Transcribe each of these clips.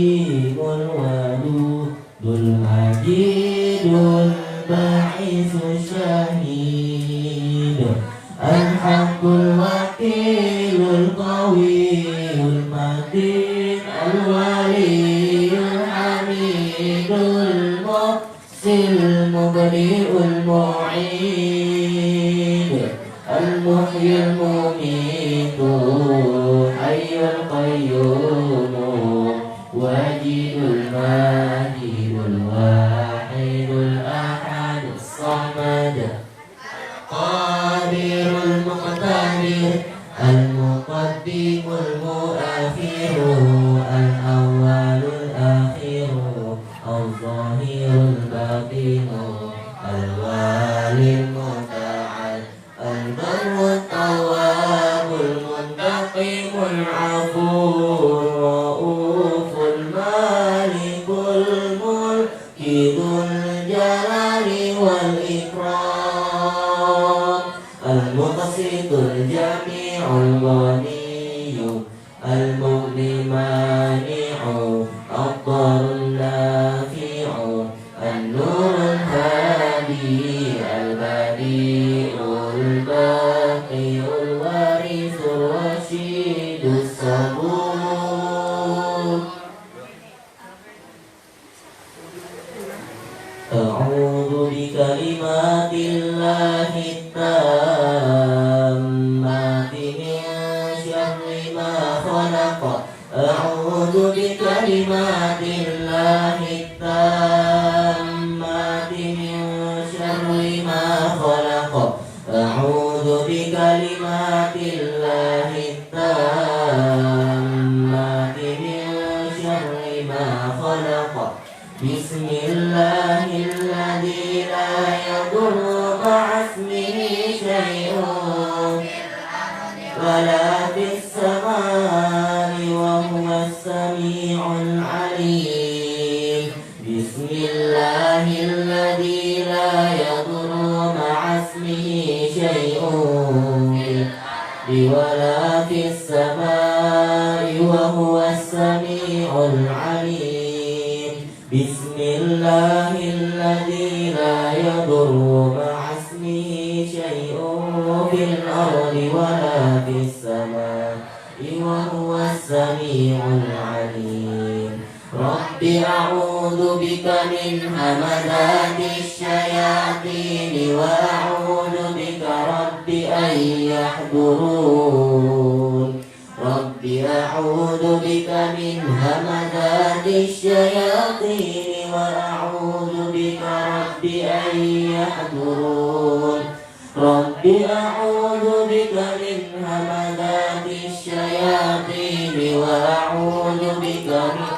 الكريم الودود المجيد الباعث الشهيد الحق الوكيل القوي المتين الولي الحميد المحسن المبرئ المعيد المحيي المميت حي القيوم واجد الماجد الواحد الأحد الصمد القادر المقتدر المقدم المؤخر الأول الآخر الظاهر الباطن الوالي المتعال البر التواب المنتقم العفو الرؤوف المالك الملك ذو الجلال والإكرام المقسط الجميع الغني المغني مانع الضار النافع النور الهادي البديع الباقي الوارث الرشيد الصبور أعوذ بكلمات الله التامات من شر ما خلق أعوذ بكلمات الله التامات من شر ما خلق أعوذ بكلمات الله التامات من شر ما خلق بسم الله الذي لا يضر مع اسمه شيء ولا في السماء وهو السميع العليم بسم الله الذي لا يضر مع اسمه شيء ولا في السماء وهو السميع العليم بسم الله الذي لا يضر مع اسمه شيء في الأرض ولا في السماء وهو السميع العليم رب أعوذ بك من همزات الشياطين وأعوذ بك رب أن يحضرون رب أعوذ بك من همزات الشياطين وأعوذ بك رب أن يحضرون رب أعوذ بك من همزات الشياطين وأعوذ بك من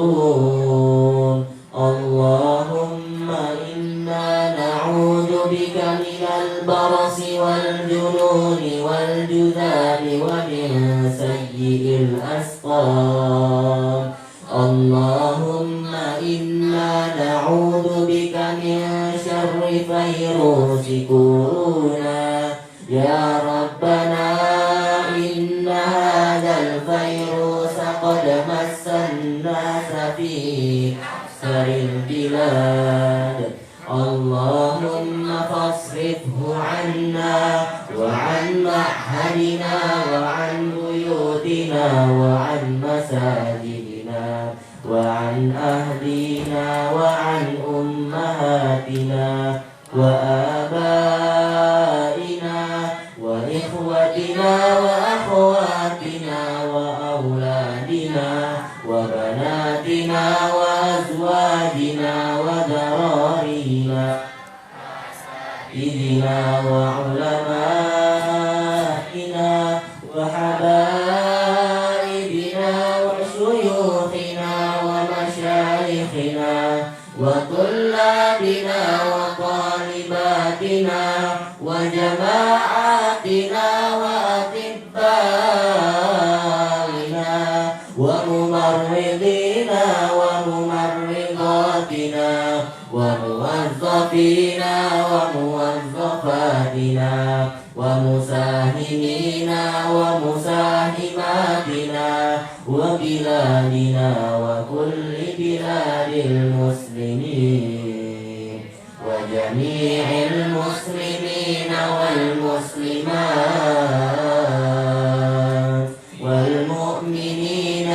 يحضرون اللهم إنا نعوذ بك من البرص والجنون والجذام ومن سيء الأسقام اللهم إنا نعوذ بك من شر فيروس كورونا يا ربنا إن هذا الفيروس قد مس الناس في أكثر البلاد اللهم فاصرفه عنا وعن معهدنا وعن بيوتنا وعن مساجدنا وعن أهلنا وعن أمهاتنا وآبائنا وإخوتنا وأخواتنا وأولادنا وبناتنا وأزواجنا وذرارينا إذنا وعلمائنا وحبائبنا وشيوخنا ومشايخنا وطلابنا وطالباتنا وجماعاتنا وأطبائنا وممرضينا وممرضاتنا وموظفينا وموظفاتنا ومساهمينا ومساهماتنا وبلادنا وكل بلاد المسلمين وجميع المسلمين والمسلمات والمؤمنين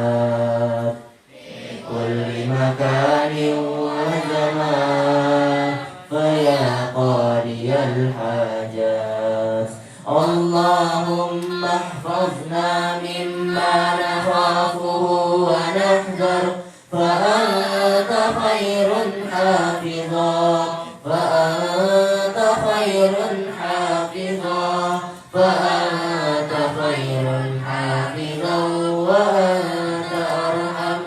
والمؤمنات في كل مكان وزمان فيا قاضي الحاجات اللهم احفظنا مما نخافه ونحذر فأنت خير حافظا فأنت خير حافظا فأنت خير حافظا وأنت أرحم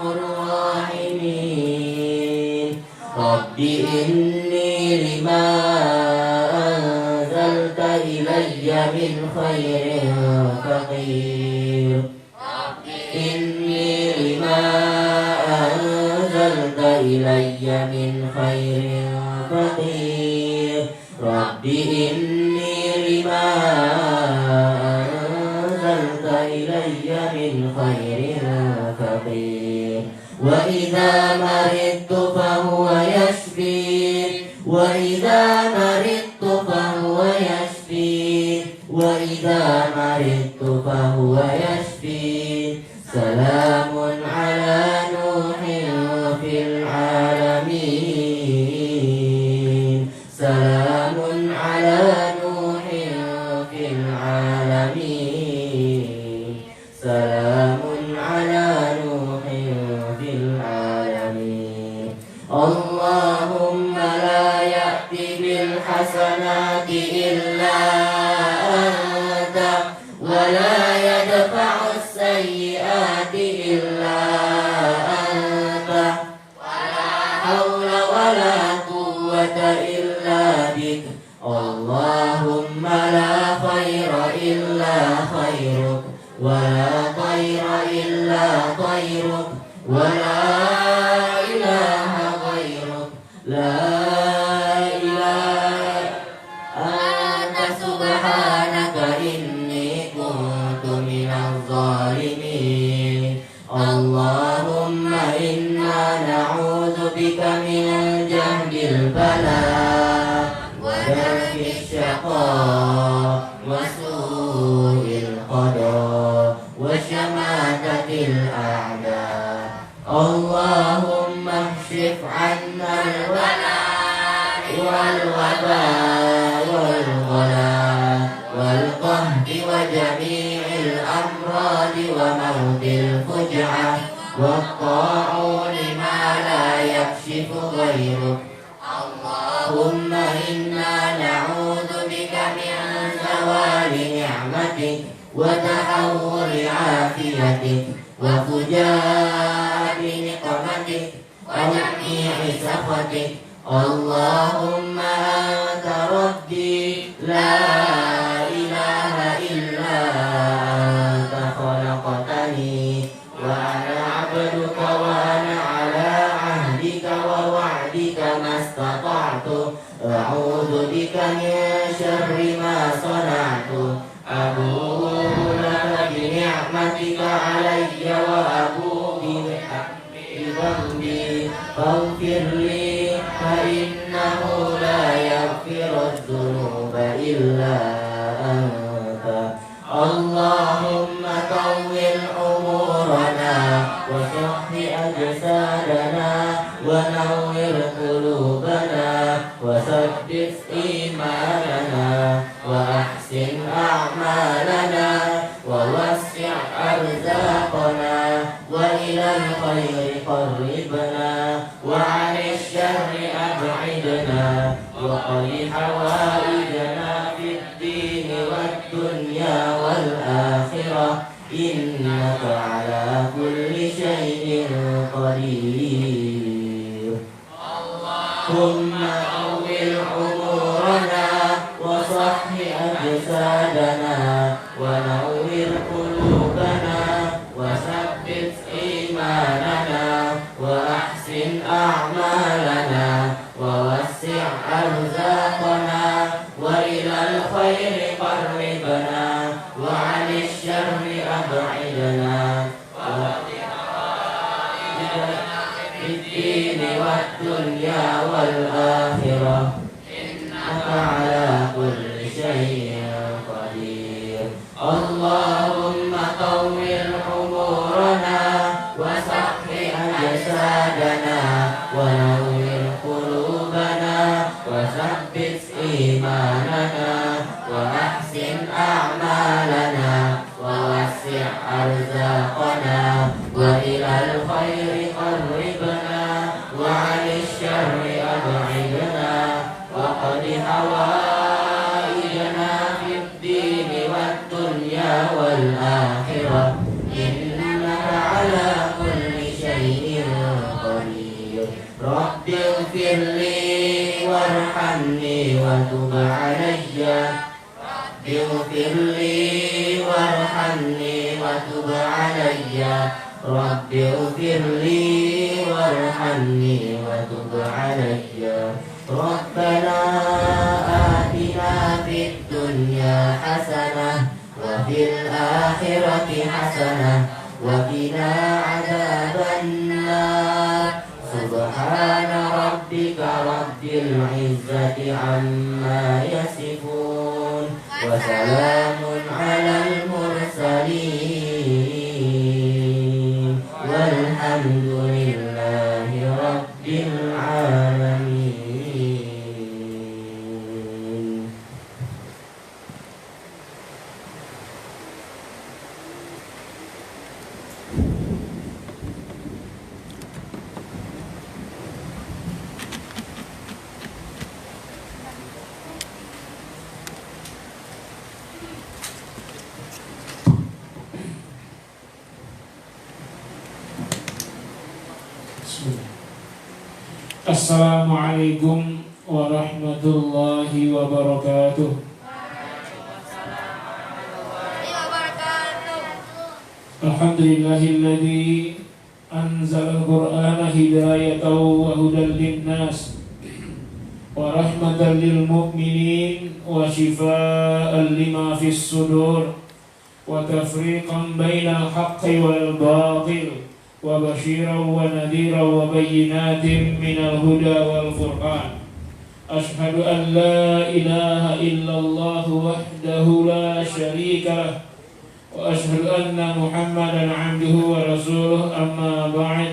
الراحمين رب إني لما أنزلت إلي من خير فقير رب إني لما أنزلت إلي من خير فقير رب إني لما أنزلت إلي من خير فقير وإذا مرضت فهو يشفين وإذا مرضت فهو يشفين وإذا مرضت فهو يشفين سلام على نوح في العالمين سلام على نوح في العالمين سلام على نوح في العالمين اللهم لا يأتي بالحسنات إلا أنت ولا يدفع السيئات إلا أنت ولا حول ولا قوة إلا بك اللهم لا خير إلا خيرك ولا طير إلا طيرك ولا إله غيرك لا إله أنت سبحانك إني كنت من الظالمين اللهم إنا نعوذ بك من جهد البلاء ودرك الشقاء وسوء القضاء وشماتة الأعداء اللهم اكشف عنا البلاء والوباء والغلاء والقهد وجميع الأمراض وموت الفجعة والطاعون ما لا يكشف غيرك اللهم إنا نعوذ بك من زوال نعمتك وتحول عافيتك وفجاءة نقمتك وجميع سخطك اللهم أنت ربي لا إله إلا أنت خلقتني وأنا عبدك وأنا على عهدك ووعدك ما استطعت أعوذ بك من شر ما صنعت أبوء لك بنعمتك علي وأبوء بذنبي فاغفر لي فإنه لا يغفر الذنوب إلا أنت اللهم طول أمورنا وصح أجسادنا ونور قلوبنا وثبت إيماننا وأحسن أعمالنا ووسع أرزاقنا وإلى الخير قربنا وعن الشر أبعدنا وقض حوائجنا في الدين والدنيا والآخرة إنك على كل شيء قدير ثم أول أمورنا وصح أجسادنا ونور قلوبنا وثبت إيماننا وأحسن أعمالنا ووسع أرزاقنا وإلى الخير قربنا وعن الشر أبعدنا في الدين والدنيا والآخرة إنك على كل شيء قدير. اللهم طول أمورنا وصح أجسادنا ونور قلوبنا وثبت إيماننا وأحسن أعمالنا ووسع أرزاقنا وإلى الخير قربنا وعن الشر أبعدنا وقد حوائجنا في الدين والدنيا والآخرة إنك على كل شيء قدير. رب اغفر لي وارحمني وتب علي. رب اغفر لي وارحمني وتب علي. رب اغفر لي وارحمني وتب علي. ربنا آتنا في الدنيا حسنة وفي الآخرة حسنة وقنا عذاب النار. سبحان ربك رب العزة عما يصفون وسلام على المرسلين والحمد لله رب العالمين. Assalamualaikum warahmatullahi wabarakatuh. Alhamdulillahilladzi anzala al-Qur'ana hidayatan wa hudan lin-nas wa rahmatan lil mu'minin wa shifaa'an lima fis sudur wa tafriqan bainal haqqi wal batil wa basyiran wa nadhiran wa bayyinatin minal huda wal furqan. Ashhadu an la ilaha illallah wahdahu la syarika lah wa ashhadu anna Muhammadan 'abduhu wa rasuluh, amma ba'd.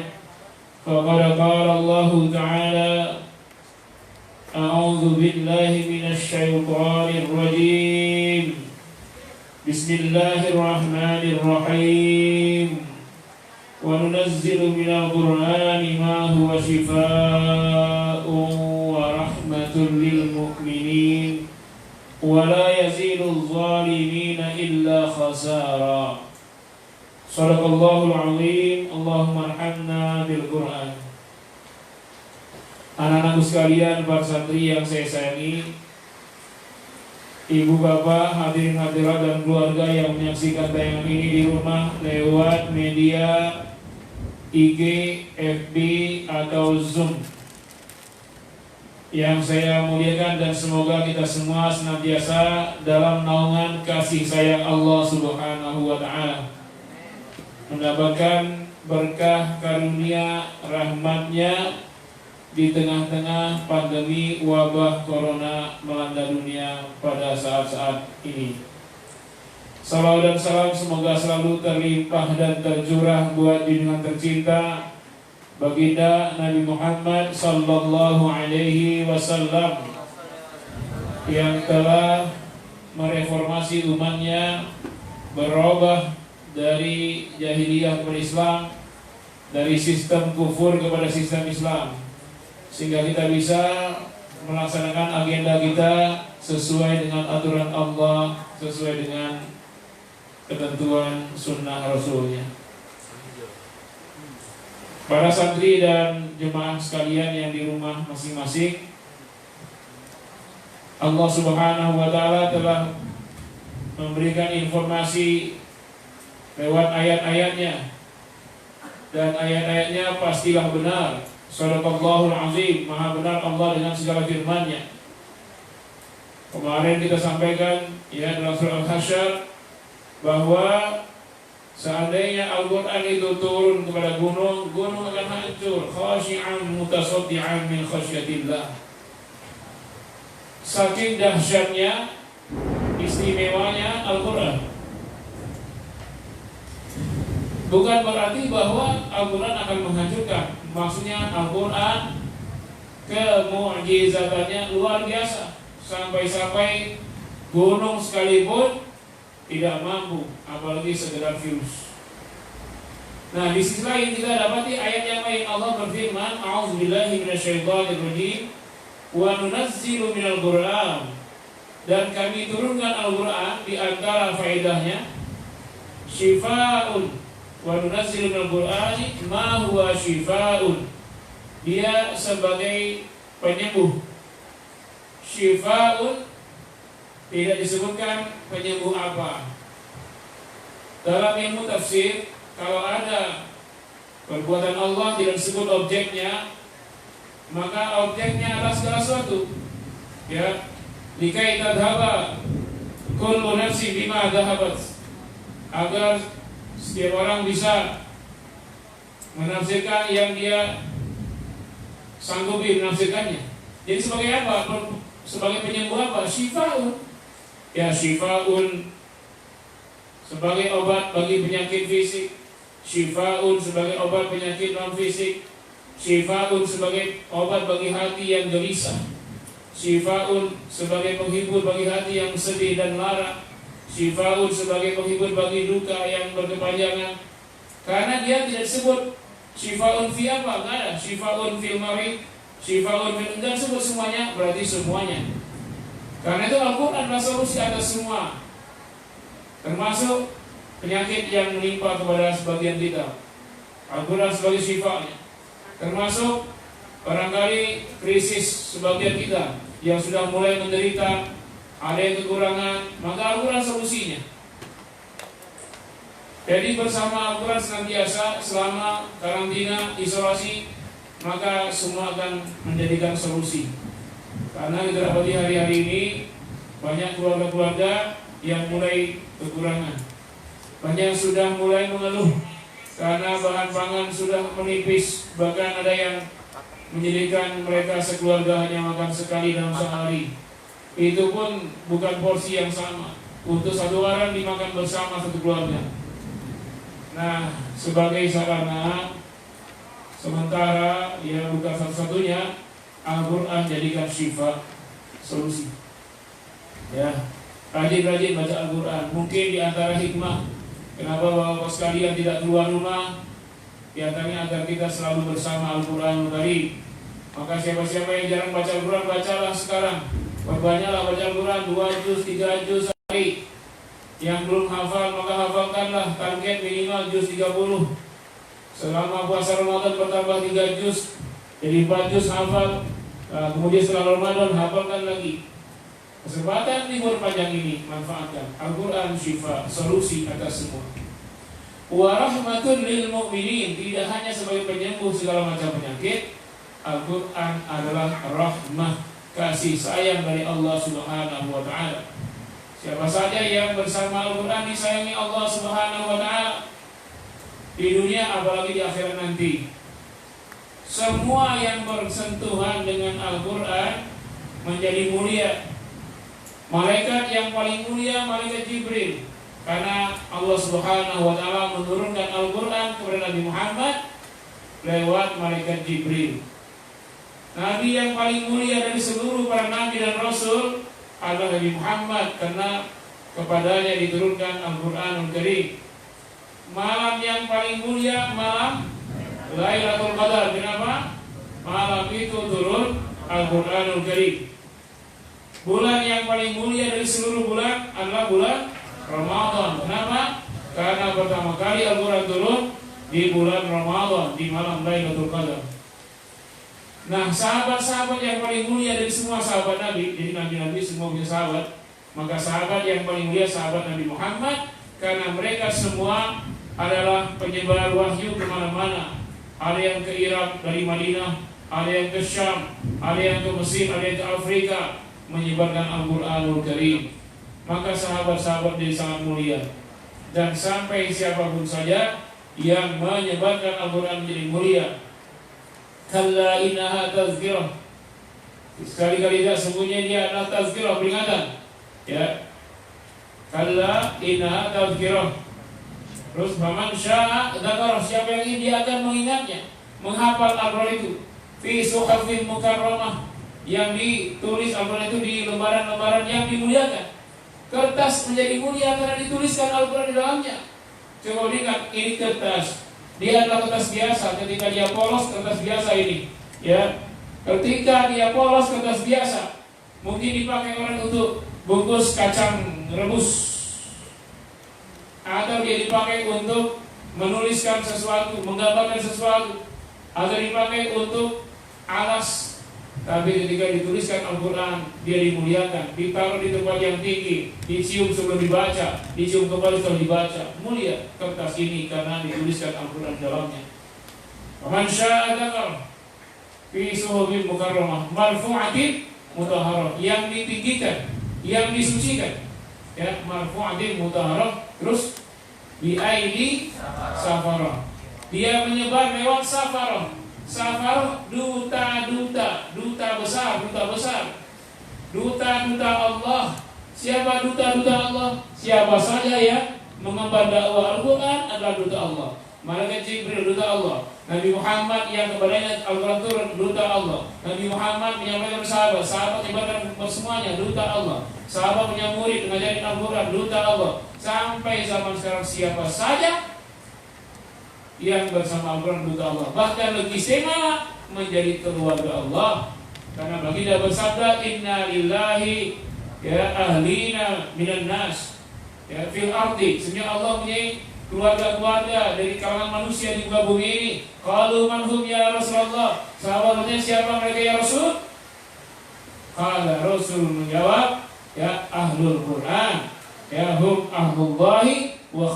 Faqad qala Allah ta'ala a'udzu billahi minasy syaithanir rajim. Bismillahirrahmanirrahim. Wa nunazzilu minal Qur'ani ma huwa shifaa'un wa rahmatun lil mu'minin wa la yazidul zalimina illa khasara. Shadaqallahul azim. Allahumma arhamna bil Qur'an. Anak-anakku sekalian, para santri yang saya sayangi, ibu bapak, hadirin hadirat dan keluarga yang menyaksikan tayangan ini di rumah lewat media IG, FB atau Zoom, yang saya muliakan dan semoga kita semua senantiasa dalam naungan kasih sayang Allah Subhanahu wa ta'ala, mendapatkan berkah karunia rahmatnya di tengah-tengah pandemi wabah corona melanda dunia pada saat-saat ini. Salawat dan salam semoga selalu terlimpah dan tercurah buat junjungan tercinta baginda Nabi Muhammad sallallahu alaihi wasallam yang telah mereformasi umatnya, berubah dari jahiliyah kepada Islam, dari sistem kufur kepada sistem Islam, sehingga kita bisa melaksanakan agenda kita sesuai dengan aturan Allah, sesuai dengan ketentuan sunnah Rasulnya. Para santri dan jemaah sekalian yang di rumah masing-masing, Allah Subhanahu wa ta'ala telah memberikan informasi lewat ayat-ayatnya, dan ayat-ayatnya pastilah benar. Shadaqallahul azim. Maha benar Allah dengan segala firman-Nya. Kemarin kita sampaikan ya dalam surah Al-Hasyr bahwa Seandainya Al-Quran itu turun kepada gunung, gunung akan hancur. Khashi'an mutasaddi'an min khasyatillah. Saking dahsyatnya, istimewanya Al-Quran. Bukan berarti bahwa Al-Quran akan menghancurkan. Maksudnya Al-Quran kemu'jizatannya luar biasa. Sampai-sampai gunung sekalipun tidak mampu, apalagi sekedar virus. Nah, di sisi lain kita dapati ayat yang lain. Allah berfirman, A'udzubillahi minasyaitonirrajim, wa nunazzilu minal Qur'an, dan kami turunkan Al-Quran. Di antara faedahnya syifa'un, wa nunazzilu minal Qur'ani ma huwa syifa'un, dia sebagai penyembuh. Syifa'un tidak disebutkan penyembuh apa. Dalam ilmu tafsir, kalau ada perbuatan Allah tidak disebut objeknya, maka objeknya adalah segala sesuatu. Ya, likai tadhaba kullu nafsin bima dhahabat, agar setiap orang bisa menafsirkan yang dia sanggupi menafsirkannya. Jadi sebagai apa? Sebagai penyembuh apa? Syifa'un. Ya, syifa'un sebagai obat bagi penyakit fisik, syifa'un sebagai obat penyakit non fisik, syifa'un sebagai obat bagi hati yang gelisah, syifa'un sebagai penghibur bagi hati yang sedih dan lara, syifa'un sebagai penghibur bagi duka yang berkepanjangan. Karena dia tidak sebut syifa'un fi apa, enggak ada. Syifa'un fil marid, syifa'un fil, enggak sebut semuanya, berarti semuanya. Karena itu Al-Quran adalah solusi atas semua, termasuk penyakit yang menimpa kepada sebagian kita. Al-Quran sebagai syifa-nya. Termasuk barangkali krisis sebagian kita yang sudah mulai menderita, ada yang kekurangan, maka Al-Quran solusinya. Jadi bersama Al-Quran senantiasa selama karantina, isolasi, maka semua akan menjadikan solusi. Karena kita dapati hari-hari ini banyak keluarga-keluarga yang mulai kekurangan, banyak sudah mulai mengeluh karena bahan pangan sudah menipis. Bahkan ada yang menjadikan mereka sekeluarga hanya makan sekali dalam sehari. Itu pun bukan porsi yang sama. Untuk satu orang dimakan bersama satu keluarga. Nah, sebagai sarana sementara, ya bukan satu-satunya, Al-Quran jadikan syifa, solusi. Ya, rajin-rajin baca Al-Quran. Mungkin di antara hikmah kenapa bapak sekalian tidak keluar rumah, di antaranya agar kita selalu bersama Al-Quran Karim. Maka siapa-siapa yang jarang baca Al-Quran, bacalah sekarang. Perbanyaklah baca Al-Quran 2 juz, 3 juz sehari. Yang belum hafal maka hafalkanlah, target minimal juz 30. Selama puasa Ramadan bertambah 3 juz, jadi 4 juz hafal. Kemudian setelah Ramadan hafalkan lagi. Kesempatan libur panjang ini manfaatkan. Al-Quran syifa, solusi atas semua. Wa rahmatun lil mu'minin, tidak hanya sebagai penyembuh segala macam penyakit. Al-Quran adalah rahmah, kasih sayang dari Allah Subhanahu wa ta'ala. Siapa saja yang bersama Al-Quran disayangi Allah Subhanahu wa ta'ala di dunia apalagi di akhirat nanti. Semua yang bersentuhan dengan Al-Quran menjadi mulia. Malaikat yang paling mulia malaikat Jibril, karena Allah Subhanahu wa ta'ala menurunkan Al-Quran kepada Nabi Muhammad lewat malaikat Jibril. Nabi yang paling mulia dari seluruh para nabi dan rasul adalah Nabi Muhammad, karena kepadanya diturunkan Al-Quranul Karim. Malam yang paling mulia malam Lailatul Qadar. Kenapa? Malam itu turun Al-Quranul Karim. Bulan yang paling mulia dari seluruh bulan adalah bulan Ramadan. Kenapa? Karena pertama kali Al-Quran turun di bulan Ramadan, di malam Lailatul Qadar. Nah, sahabat-sahabat yang paling mulia dari semua sahabat Nabi, jadi Nabi-Nabi semua punya sahabat, maka sahabat yang paling mulia sahabat Nabi Muhammad, karena mereka semua adalah penyebar wahyu kemana-mana. Ada yang ke Irak dari Madinah, ada yang ke Syam, ada yang ke Mesir, ada yang ke Afrika, menyebarkan Al-Quranul Karim. Maka sahabat-sahabat jadi sangat mulia. dan sampai siapapun saja yang menyebarkan Al-Quran menjadi mulia. Kalla innaha tazkirah. Sekali-kali tidak, sungguhnya dia adalah tazkirah, peringatan. Ya. Kalla innaha tazkirah. Terus faman syaa dzakarah, siapa yang ingin dia akan mengingatnya, menghafal Al-Quran itu. Fi suhufin mukarramah, yang ditulis Al-Quran itu di lembaran-lembaran yang dimuliakan. Kertas menjadi mulia karena dituliskan Al-Quran di dalamnya. Coba lihat, ini kertas, dia adalah kertas biasa. Ketika dia polos, kertas biasa ini, ya. Ketika dia polos, kertas biasa, mungkin dipakai orang untuk bungkus kacang rebus, atau dia dipakai untuk menuliskan sesuatu, menggambarkan sesuatu, atau dipakai untuk alas. Tapi ketika dituliskan Al-Quran, dia dimuliakan, ditaruh di tempat yang tinggi, dicium sebelum dibaca, dicium kembali setelah dibaca. Mulia kertas ini karena dituliskan Al-Quran dalamnya. Man syaa dzakar fi suhufin mukarramah marfu'atin mutahharah, yang ditinggikan, yang disucikan. Ya, marfu'atin mutahharah. Terus bi aidi safarah, dia menyebar lewat safarah. Safarah, duta besar, duta Allah. Siapa duta Allah? Siapa saja yang mengemban dakwah Al-Quran adalah duta Allah. Malaikat Jibril duta Allah. Nabi Muhammad yang kepadanya Al-Quran turun duta Allah. Nabi Muhammad menyampaikan sahabat, sahabat menyebarkan semuanya duta Allah. Sahabat punya murid mengajarin Al-Quran duta Allah. Sampai zaman sekarang siapa saja yang bersama Al-Quran duta Allah, bahkan lebih istimewa menjadi keluarga Allah. Karena baginda bersabda, inna lillahi ya ahlina minan nas ya fil ardi, sebenarnya Allah punya keluarga-keluarga dari kalangan manusia di muka bumi ini. Qalu man hum ya Rasulullah, sahabatnya siapa mereka ya Rasul? Qala Rasul menjawab, ya ahlul Quran, ya hum ahlullahi wa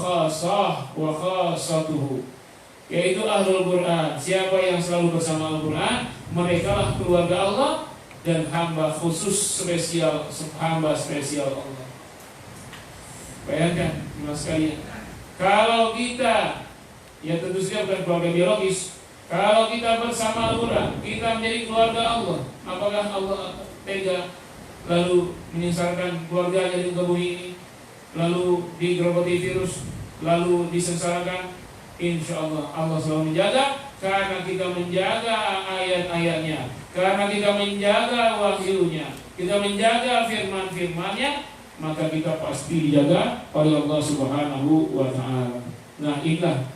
khassatuhu, yaitu ahlul Quran. Siapa yang selalu bersama Al-Quran, mereka lah keluarga Allah dan hamba khusus spesial, hamba spesial Allah. Bayangkan mas sekalian, kalau kita, ya tentu saja bukan keluarga biologis, kalau kita bersama Al-Quran, kita menjadi keluarga Allah. Apakah Allah tega lalu menyengsarakan keluarganya di bumi ini, lalu digerogoti virus, lalu disengsarakan? Insya Allah, Allah selalu menjaga, karena kita menjaga ayat-ayatnya, karena kita menjaga wahyunya, kita menjaga firman-firmannya, maka kita pasti dijaga oleh Allah Subhanahu wa Ta'ala. Nah, inilah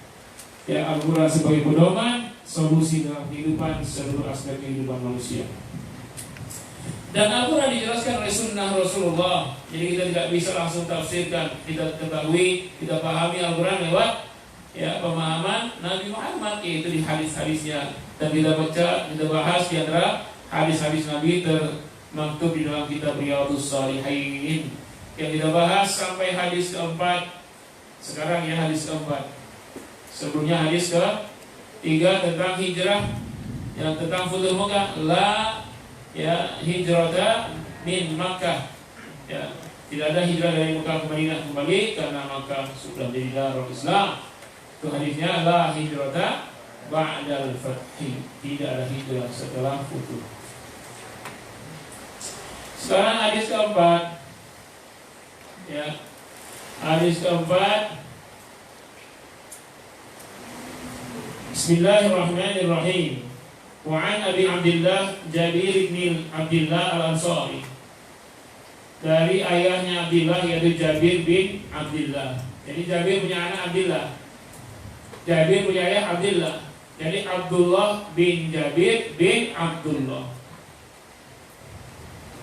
ya Al-Quran sebagai pedoman solusi dalam kehidupan seluruh aspek kehidupan manusia. Dan Al-Quran dijelaskan oleh sunnah Rasulullah. Jadi kita tidak bisa langsung tafsirkan, kita ketahui, kita pahami Al-Quran lewat ya pemahaman Nabi Muhammad, yaitu di hadis-hadisnya. Dan kita baca, kita bahas di antara hadis-hadis Nabi termaktub di dalam kitab Riyadhus Shalihin, yang kita bahas sampai hadis keempat. Sekarang ya hadis keempat. Sebelumnya hadis ketiga tentang hijrah, yang tentang Futuh Makkah, la ya hijrata min Makkah. Ya, tidak ada hijrah dari Makkah ke Madinah kembali karena Makkah sudah menjadi darul Islam. Itu hadisnya, la hijrata ba'dal fathi, tidak ada hijrah setelah futuh. Sekarang hadis keempat. Ya. Hadis keempat. Bismillahirrahmanirrahim. Wa an Abi Abdillah Jabir bin Abdillah Al-Ansari. Dari ayahnya Abdillah, yaitu Jabir bin Abdillah. Jadi Jabir punya anak Abdillah, Jabir punya ayah Abdullah. Jadi Abdullah bin Jabir bin Abdullah.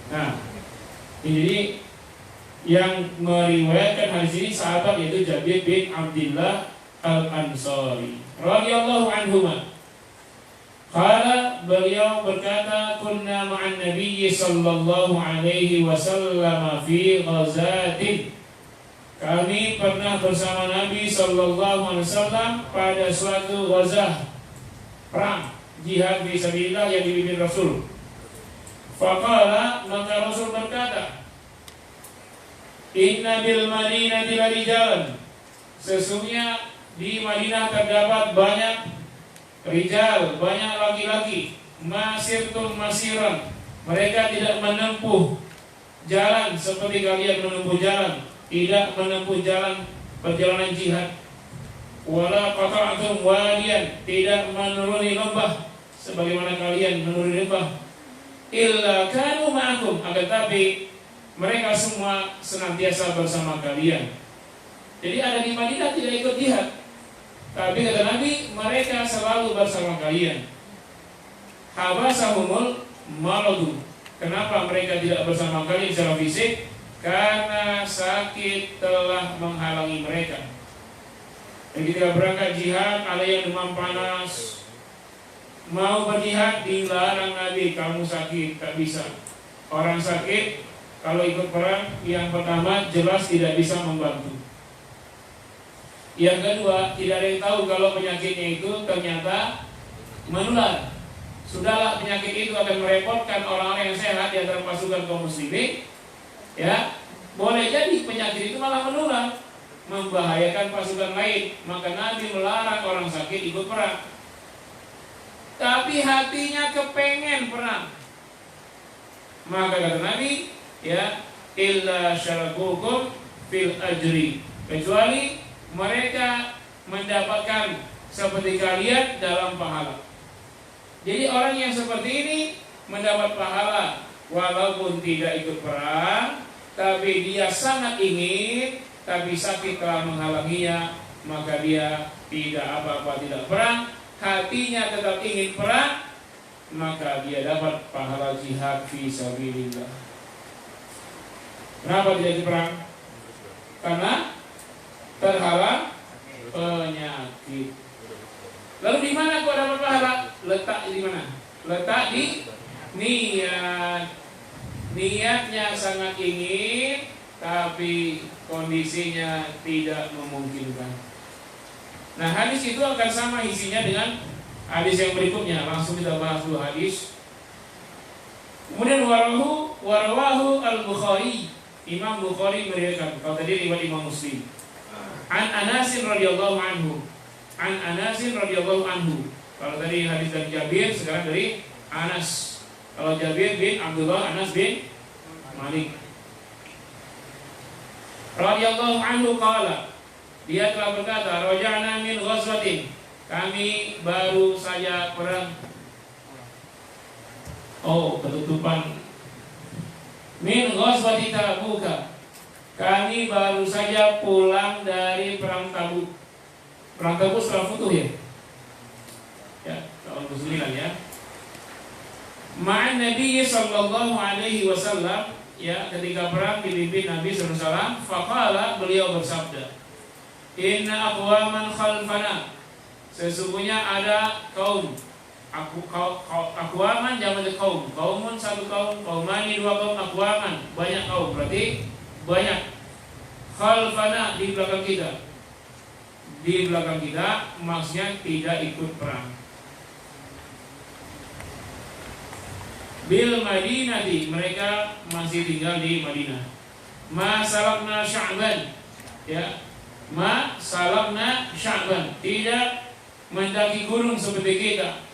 Nah, ini yang meriwayatkan hadis ini sahabat, yaitu Jabir bin Abdullah Al-Ansari radhiyallahu anhuma. Qala, beliau berkata, kunna ma'an Nabi sallallahu alaihi wasallam fi ghazatin. Kami pernah bersama Nabi sallallahu alaihi wasallam pada suatu ghazah, perang jihad fisabilillah yang dipimpin Rasul. Faqala, maka Rasul berkata, inna bil madinati larijalan, Sesungguhnya di Madinah terdapat banyak rijal, banyak laki-laki, masirtum masiran, mereka tidak menempuh jalan seperti kalian menempuh jalan, tidak menempuh jalan perjalanan jihad. Wala qata'tum wadiyan, tidak menuruni lembah sebagaimana kalian menuruni lembah. Illa kanu ma'akum, akan tapi mereka semua senantiasa bersama kalian. Jadi ada di Madinah tidak ikut jihad, tapi kata Nabi mereka selalu bersama kalian. Habasahumul maradu, kenapa mereka tidak bersama kalian secara fisik? Karena sakit telah menghalangi mereka. Ketika berangkat jihad, ada yang demam panas, mau berjihad dilarang Nabi, kamu sakit, tak bisa. Orang sakit kalau ikut perang, yang pertama jelas tidak bisa membantu. Yang kedua, tidak ada yang tahu kalau penyakitnya itu ternyata menular. Sudahlah, penyakit itu akan merepotkan orang-orang yang sehat di antara pasukan kaum muslimin. Ya, boleh jadi penyakit itu malah menular, membahayakan pasukan lain. Maka Nabi melarang orang sakit ikut perang. Tapi hatinya kepengen perang. Maka kata Nabi, ya, illa syarakukum fil ajri, kecuali mereka mendapatkan seperti kalian dalam pahala. Jadi orang yang seperti ini mendapat pahala walaupun tidak ikut perang, tapi dia sangat ingin, tapi sakit telah menghalanginya, maka dia tidak apa-apa tidak perang, hatinya tetap ingin perang, maka dia dapat pahala jihad fi sabilillah. Kenapa tidak ikut perang? Karena terhalang penyakit. Lalu di mana kau dapat pahala? Letak di mana? Letak di niat. Niatnya sangat ingin, tapi kondisinya tidak memungkinkan. Nah, hadis itu akan sama isinya dengan hadis yang berikutnya. Langsung kita bahas dulu hadis. Kemudian warawahu al-Bukhari. Imam Bukhari meriwayatkan. Kalau tadi riwayat Imam Muslim. An Anasin radhiyallahu anhu. An Anasin radhiyallahu anhu. Kalau tadi hadis dari Jabir, sekarang dari Anas. Kalau Jabir bin Abdullah, Anas bin Malik radhiyallahu anhu qala, dia telah berkata, raja'na min ghazwatin, kami baru saja perang. Ketutupan. Min ghazwati Tabuk, kami baru saja pulang dari perang Tabuk. Perang Tabuk setelah Futuh ya? Ya, tahun ke-9 ya. Ma'an Nabi sallallahu alaihi wasallam, ya, ketika perang dipimpin Nabi sallallahu alaihi wasallam, faqala, beliau bersabda, inna aqwaman khalfana, sesungguhnya ada kaum, aqwaman jamak kaum, kaumun satu kaum, qaumani dua kaum, aqwaman banyak kaum, berarti banyak. Khalfana di belakang kita. Di belakang kita maksudnya tidak ikut perang. Bil Madinati, mereka masih tinggal di Madinah. Ma salakna Sya'ban, ya, ma salakna Sya'ban, tidak mendaki gunung seperti kita.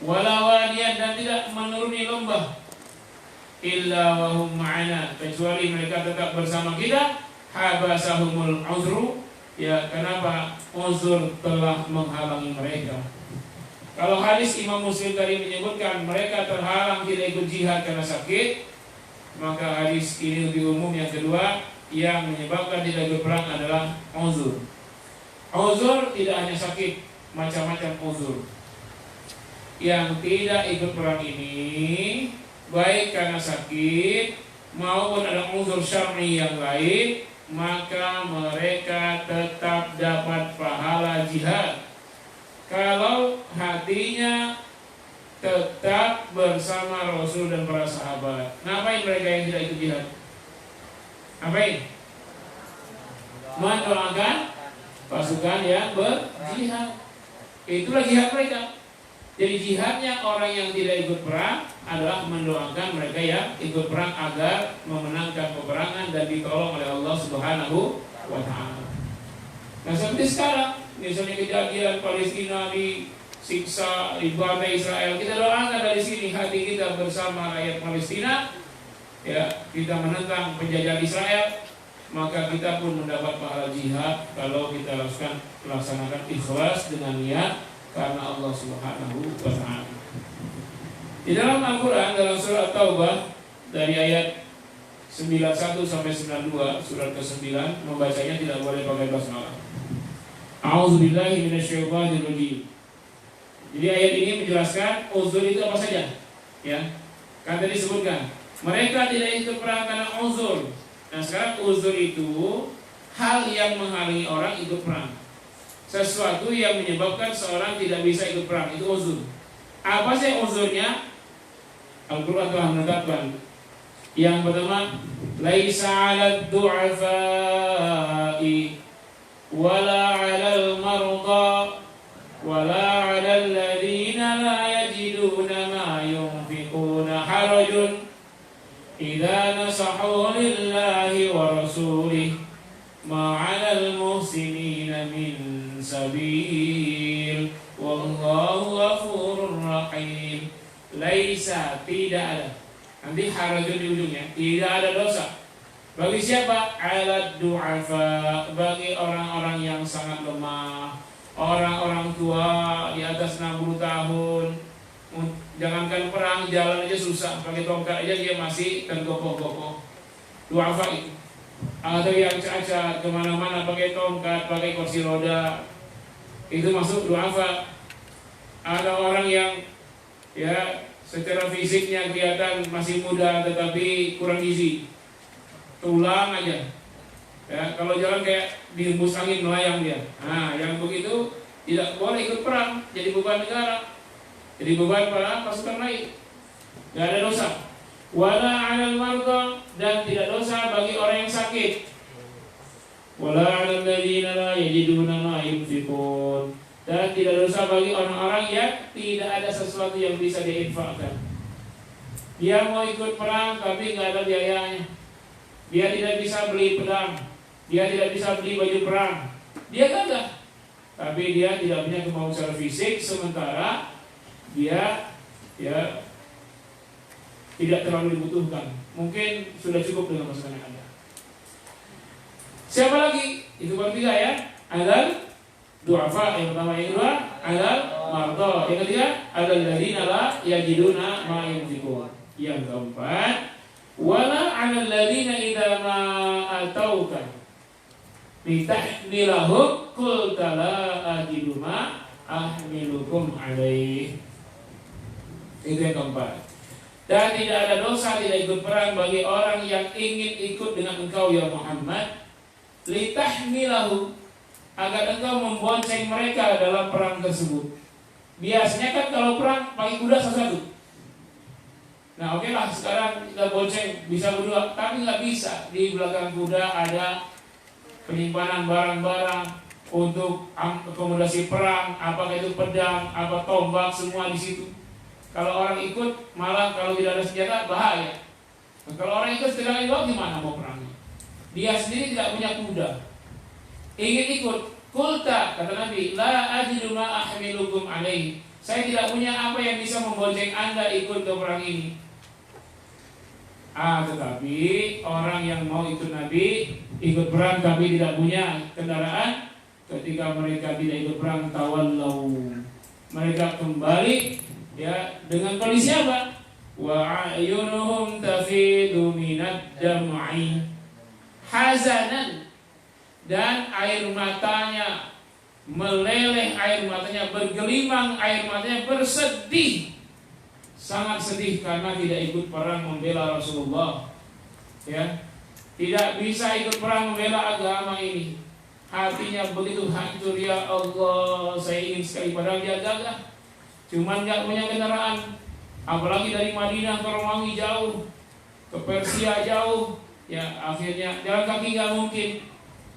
Wala wadiyan, dan tidak menuruni lembah. Illa wahum ma'ana, kecuali mereka tetap bersama kita. Habasahumul uzru, ya, kenapa? Uzur telah menghalangi mereka. Kalau hadis Imam Muslim tadi menyebutkan mereka terhalang tidak ikut jihad karena sakit, maka hadis ini lebih umum. Yang kedua, yang menyebabkan tidak ikut perang adalah uzur. Uzur tidak hanya sakit, macam-macam uzur. Yang tidak ikut perang ini baik karena sakit maupun ada uzur syar'i yang lain, maka mereka tetap dapat pahala jihad kalau hatinya tetap bersama Rasul dan para sahabat. Ngapain mereka yang tidak ikut jihad? Ngapain? Mendoakan pasukan yang berjihad. Itulah jihad mereka. Jadi jihadnya orang yang tidak ikut perang adalah mendoakan mereka yang ikut perang agar memenangkan peperangan dan ditolong oleh Allah Subhanahu wa ta'ala. Nah seperti sekarang, misalnya kejadian Palestina disiksa, dibantai Israel, kita doakan dari sini hati kita bersama rakyat Palestina, ya kita menentang penjajahan Israel, maka kita pun mendapat pahala jihad kalau kita laksanakan ikhlas dengan niat karena Allah Subhanahu wa Ta'ala. Di dalam Al-Quran, dalam surat Taubah dari ayat 91 sampai 92, surat ke-9, membacanya tidak boleh pakai basmalah. A'udzubillahi minasyaitonirrajim. Jadi ayat ini menjelaskan uzur itu apa saja, ya. Kan tadi disebutkan mereka tidak ikut perang karena uzur. Nah sekarang uzur itu hal yang menghalangi orang ikut perang, sesuatu yang menyebabkan seorang tidak bisa ikut perang, itu uzur. Apa sih uzurnya? Al-Quran telah menetapkan. Yang pertama, laisa 'alad du'afa'i wala 'alal marda wala 'alal ladzina la yajiduna ma yunfiquna harajun idza nasahu lillahi wa rasulih ma 'alal muhsinina min sabil wallahu ghafurur rahim. Laisa, tidak ada. Nanti harajun di ujungnya, tidak ada dosa. Bagi siapa? Alad du'afa, bagi orang-orang yang sangat lemah, orang-orang tua di atas 60 tahun. Jangankan perang, jalan aja susah, pakai tongkat aja dia masih tergopoh-gopoh. Du'afa itu. Atau yang cacat kemana-mana pakai tongkat, pakai kursi roda, itu masuk du'afa. Ada orang yang ya secara fisiknya kelihatan masih muda tetapi kurang gizi, tulang aja, ya kalau jalan kayak dihembus angin melayang dia. Nah yang begitu tidak boleh ikut perang, jadi beban negara, jadi beban para pasukan lain. Gak ada dosa. Wala 'alal marda, dan tidak dosa bagi orang yang sakit. Wala 'alal ladzina la yajiduna ma yunfiqun, dan tidak dosa bagi orang-orang yang tidak ada sesuatu yang bisa diinfakkan. Dia mau ikut perang tapi nggak ada biayanya. Dia tidak bisa beli pedang, dia tidak bisa beli baju perang, dia gagah. Tapi dia tidak punya kemampuan secara fisik, sementara dia ya tidak terlalu dibutuhkan. Mungkin sudah cukup dengan pasukan yang ada. Siapa lagi? Itu baru 3 ya. Adal du'afa, yang pertama, yang kedua alal marda, yang ketiga alal ladzina la yajiduna ma yunfiqun, yang keempat wala 'alal ladzina idza ma atauka litahmilahum qulta la ajidu ma ahmilukum alaih. Itu yang keempat. Dan tidak ada dosa, tidak ikut perang bagi orang yang ingin ikut dengan engkau ya Muhammad, litahmilahum, agar engkau membonceng mereka dalam perang tersebut. Biasanya kan kalau perang pakai kuda satu-satu. Nah oke lah, sekarang kita bonceng bisa berdua, tapi nggak bisa. Di belakang kuda ada penyimpanan barang-barang untuk akomodasi perang, apakah itu pedang, apa tombak, semua di situ. Kalau orang ikut, malah kalau tidak ada senjata bahaya. Nah, kalau orang ikut sedang ikut, gimana mau perangnya? Dia sendiri tidak punya kuda, ingin ikut. Kulta, kata Nabi, la ajidu ma ahmilukum alaih, saya tidak punya apa yang bisa membonceng anda ikut ke perang ini. Tetapi orang yang mau ikut Nabi, ikut perang tapi tidak punya kendaraan, ketika mereka tidak ikut perang, tawallau, mereka kembali ya dengan kondisi apa? Wa ayunuhum tafidu minad dam'i hazanan, dan air matanya meleleh, air matanya bergelimang, air matanya bersedih, sangat sedih karena tidak ikut perang membela Rasulullah. Ya, tidak bisa ikut perang membela agama ini. Hatinya begitu hancur, ya Allah, saya ingin sekali, padahal dia gagah, cuman nggak punya kendaraan. Apalagi dari Madinah ke Romawi jauh, ke Persia jauh, ya akhirnya jalan kaki nggak mungkin.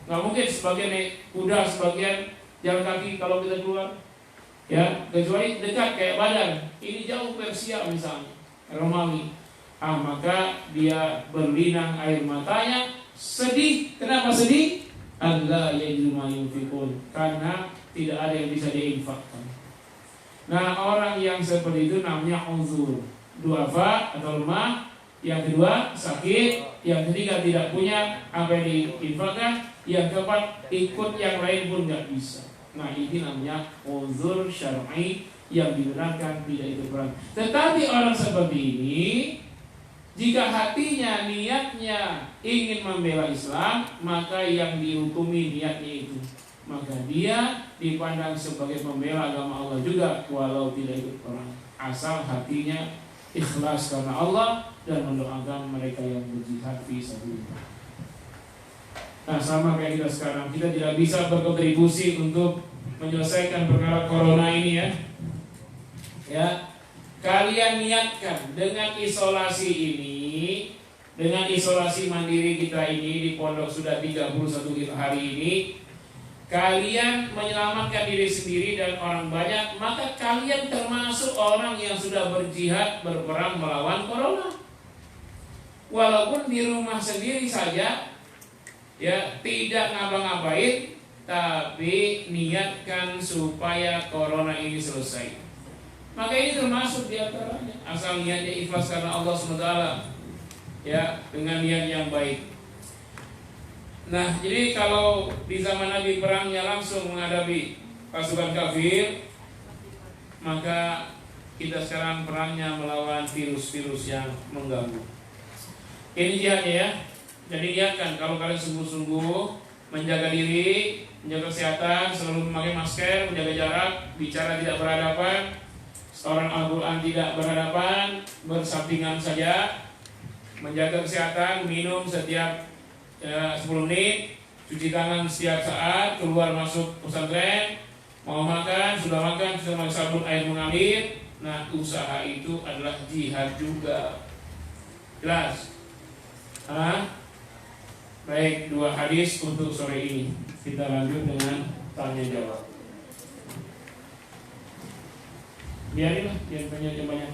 Nggak mungkin sebagian naik kuda, sebagian jalan kaki kalau kita keluar, ya kecuali dekat kayak Badan. Ini jauh Persia misalnya, Romawi. Maka dia berlinang air matanya, sedih. Kenapa sedih? alla yajidu ma yunfiqun, karena tidak ada yang bisa diinfakkan. Nah, orang yang seperti itu namanya uzur, duafa atau lemah. Yang kedua sakit, yang ketiga tidak punya apa yang diinfakkan, yang keempat ikut yang lain pun nggak bisa. Nah, ini namanya uzur syar'i yang dibenarkan tidak ikut perang. Tetapi orang seperti ini, jika hatinya niatnya ingin membela Islam, maka yang dihukumi niatnya itu, maka dia dipandang sebagai pembela agama Allah juga walau tidak ikut perang, asal hatinya ikhlas karena Allah dan mendoakan mereka yang berjihad fi sabilillah. Nah, sama kayak kita sekarang, kita tidak bisa berkontribusi untuk menyelesaikan perkara corona ini ya. Ya, kalian niatkan dengan isolasi ini, dengan isolasi mandiri kita ini di pondok sudah 31 hari ini, kalian menyelamatkan diri sendiri dan orang banyak, maka kalian termasuk orang yang sudah berjihad berperang melawan corona. Walaupun di rumah sendiri saja, ya tidak ngapa-ngapain, tapi niatkan supaya corona ini selesai. Maka ini termasuk diantaranya, asal niatnya ikhlas karena Allah SWT, ya, dengan niat yang baik. Nah, jadi kalau di zaman Nabi perangnya langsung menghadapi pasukan kafir, maka kita sekarang perangnya melawan virus-virus yang mengganggu. Ini jihadnya ya. Jadi niatkan kalau kalian sungguh-sungguh menjaga diri, menjaga kesehatan, selalu memakai masker, menjaga jarak, bicara tidak berhadapan, orang Al-Quran tidak berhadapan, bersampingan saja, menjaga kesehatan, minum setiap 10 menit, cuci tangan setiap saat, keluar masuk pesantren, mau makan, sudah pakai sabun air mengalir. Nah, usaha itu adalah jihad juga. Jelas? Baik, 2 hadis untuk sore ini. Kita lanjut dengan tanya jawab. Biarinlah, biar tanya jawabnya.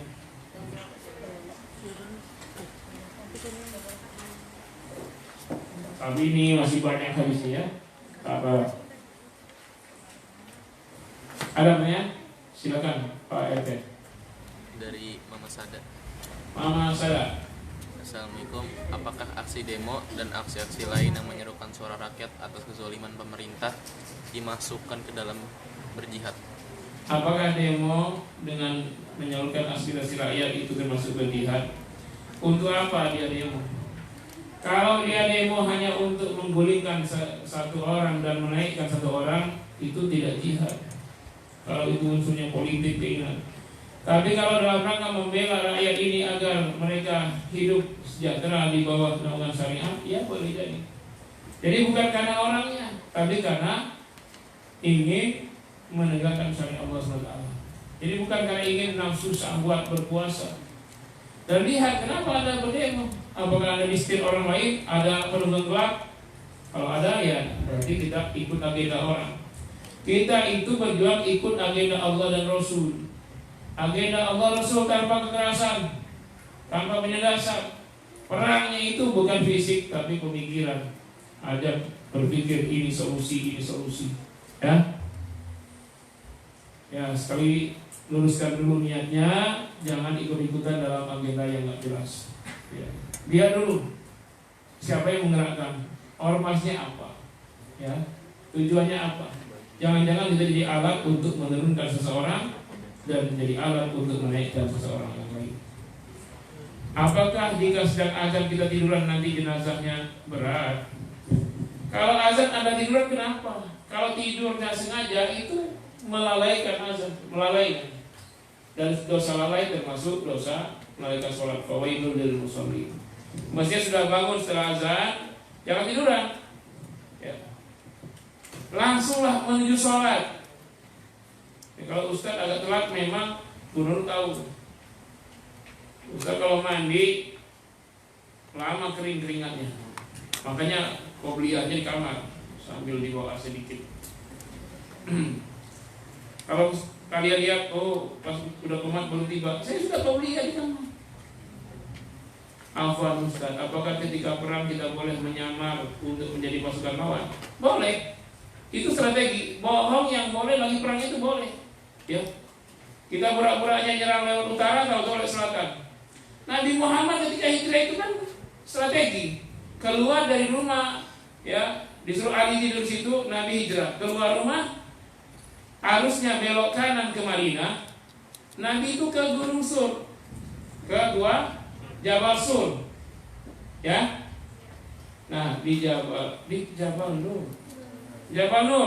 Tapi ini masih banyak hadisnya ya. Apa? Ada namanya? Silakan Pak RT. Dari Mama Sada. Mama Sada. Assalamualaikum. Apakah aksi demo dan aksi-aksi lain yang menyerukan suara rakyat atas kezaliman pemerintah dimasukkan ke dalam berjihad? Apakah demo dengan menyalurkan aspirasi rakyat itu termasuk berjihad? Untuk apa dia demo? Kalau dia demo hanya untuk menggulingkan satu orang dan menaikkan satu orang, itu tidak jihad. Kalau itu unsurnya politik keinginan. Tapi kalau dalam rangka membela rakyat ini agar mereka hidup sejahtera di bawah naungan syariat, ya boleh jadi. Jadi bukan karena orangnya, tapi karena ingin menegakkan syariat Allah SWT. Jadi bukan karena ingin nafsu syahwat berpuasa. Dan lihat kenapa ada berdemo. Apakah ada miskin orang lain, ada penunggang gelap? Kalau ada ya berarti kita ikut agenda orang. Kita itu berjuang ikut agenda Allah dan Rasul. Agenda Allah Rasul tanpa kekerasan, tanpa penindasan. Perangnya itu bukan fisik tapi pemikiran. Ada berpikir ini solusi. Ya. Ya, sekali luruskan dulu niatnya, jangan ikut-ikutan dalam agenda yang enggak jelas. Ya. Lihat dulu siapa yang menggerakkan, ormasnya apa, ya, tujuannya apa. Jangan-jangan kita jadi alat untuk menurunkan seseorang dan menjadi alat untuk menaikkan seseorang yang lain. Apakah jika sedang azan kita tiduran nanti jenazahnya berat? Kalau azan Anda tiduran kenapa? Kalau tidurnya sengaja itu melalaikan azan, melalaikan. Dan dosa lalai termasuk dosa melalaikan sholat. Fawailul lil musallin. Mestinya sudah bangun setelah azan, jangan tiduran. Ya. Langsunglah menuju sholat. Ya, kalau Ustaz agak telat memang guru tahu. Ustaz kalau mandi lama kering keringatnya, makanya qobliyahnya di kamar sambil dibawa sedikit. Kalau kalian lihat, oh pas udah komat belum tiba, saya sudah qobliyah di kamar. Afwan Ustaz, apakah ketika perang kita boleh menyamar untuk menjadi pasukan lawan? Boleh. Itu strategi. Bohong yang boleh, lagi perang itu boleh. Ya. Kita pura-puranya nyerang lewat utara, tahu-tahu lewat selatan. Nabi Muhammad ketika hijrah itu kan strategi. Keluar dari rumah, ya, disuruh Ali tidur situ, Nabi hijrah. Keluar rumah, harusnya belok kanan ke Madinah. Nabi itu ke Gunung Sur, ke gua Jabal Sur, ya. Nah di Jabal Nur,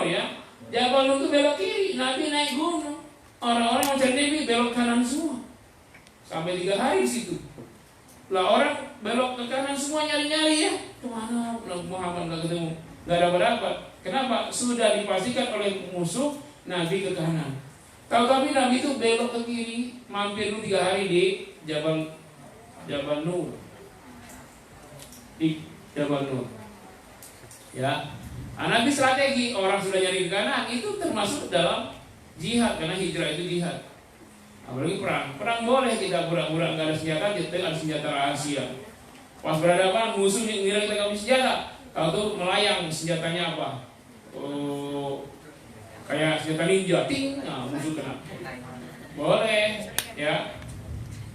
ya. Jabal Nur itu belok kiri, Nabi naik gunung. Orang-orang macam Nabi belok kanan semua, sampai 3 hari di situ. Lah orang belok ke kanan semua nyari-nyari ya, kemana Muhammad nggak ketemu, nggak dapat. Kenapa? Sudah dipastikan oleh musuh Nabi ke kanan. Tapi Nabi itu belok ke kiri, mampir 3 hari di Jabal Nur, di Jabal Nur, ya. Nabi strategi, orang sudah nyari ke kanan, itu termasuk dalam jihad, karena hijrah itu jihad. Apalagi perang boleh, tidak pura-pura nggak ada senjata, kita ada senjata rahasia. Pas berhadapan musuh ngira kita nggak punya senjata, kalau tuh melayang senjatanya apa? Kayak senjata ninja, ting, nah musuh kena. Boleh, ya.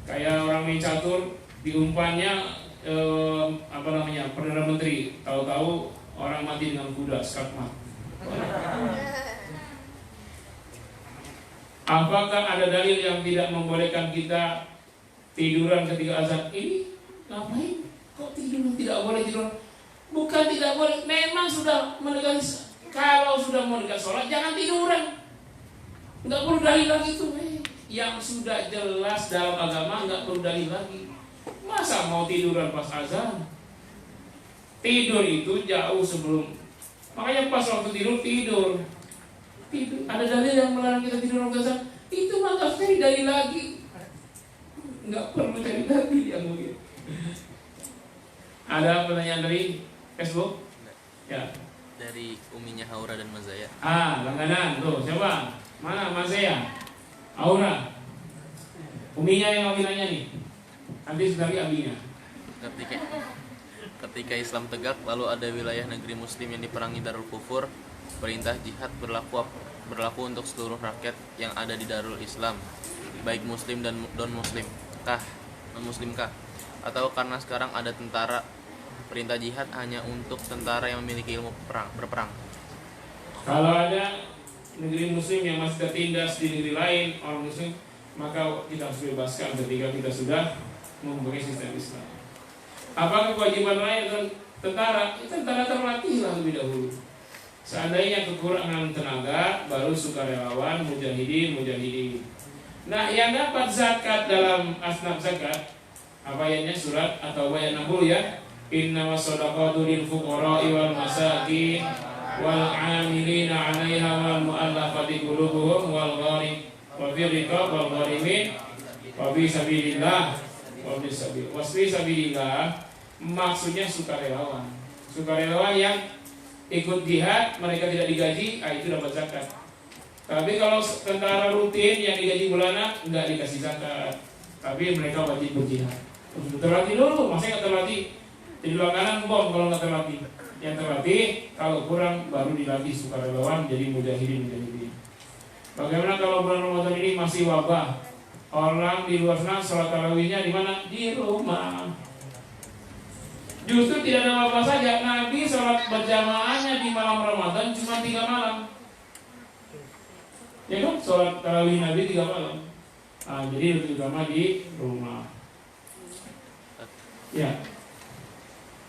Kayak orang main catur, diumpannya Perdana Menteri, tahu-tahu orang mati dengan kuda, skatmat. Apakah ada dalil yang tidak membolehkan kita tiduran ketika azan? Ini ngapain? Kok tiduran tidak boleh tiduran? Bukan tidak boleh, memang sudah mendekati. Kalau sudah mau dekat sholat, jangan tiduran. Nggak perlu dalil lagi itu. Yang sudah jelas dalam agama nggak perlu dalil lagi. Masa mau tiduran pas azan? Tidur itu jauh sebelum. Makanya pas waktu tidur. Ada dalil yang melarang kita tidur waktu azan? Itu maka cari dalil lagi. Nggak perlu cari dalil yang begitu. Ada pertanyaan dari Facebook? Ya. Dari Uminya Haura dan Mazaya. Langganan tuh siapa? Mana Mazaya? Haura. Uminya yang Abi nanya nih. Habis dari Abinya. Ketika Islam tegak, lalu ada wilayah negeri Muslim yang diperangi Darul Kufur, perintah jihad berlaku untuk seluruh rakyat yang ada di Darul Islam, baik Muslim dan non-Muslim non-Muslimkah? Atau karena sekarang ada tentara, perintah jihad hanya untuk tentara yang memiliki ilmu berperang? Kalau ada negeri Muslim yang masih tertindas di negeri lain orang Muslim, maka kita harus bebaskan ketika kita sudah mempunyai sistem Islam. Apakah kewajiban rakyat dan tentara? Tentara terlatih lah lebih dahulu. Seandainya kekurangan tenaga, baru sukarelawan, mujahidin. Nah, yang dapat zakat dalam asnaf zakat, apa ayatnya surat atau ayat 60 ya? Innamas shadaqatu lil fuqara'i wal masakin wal 'amilina 'alaiha wal mu'allafati qulubuhum wal gharib wa fir riqab wal gharimin wa fi sabilillah wa fi sabilillah. Maksudnya sukarelawan yang ikut jihad, mereka tidak digaji, itu dapat zakat. Tapi kalau tentara rutin yang digaji bulanan enggak dikasih zakat, tapi mereka wajib berjihad. Terlatih dulu, masa nggak terlatih? Jadi langganan bom kalau nggak terlatih. Yang terlatih, kalau kurang baru dilatih sukarelawan jadi mujahidin. Bagaimana kalau bulan Ramadan ini masih wabah? Orang di luar sana sholat tarawihnya di mana? Di rumah. Justru tidak ada wabah saja. Nabi sholat berjamaahnya di malam Ramadan cuma 3 malam. Ya kan? Sholat tarawih Nabi 3 malam. Jadi lebih utama di rumah. Ya.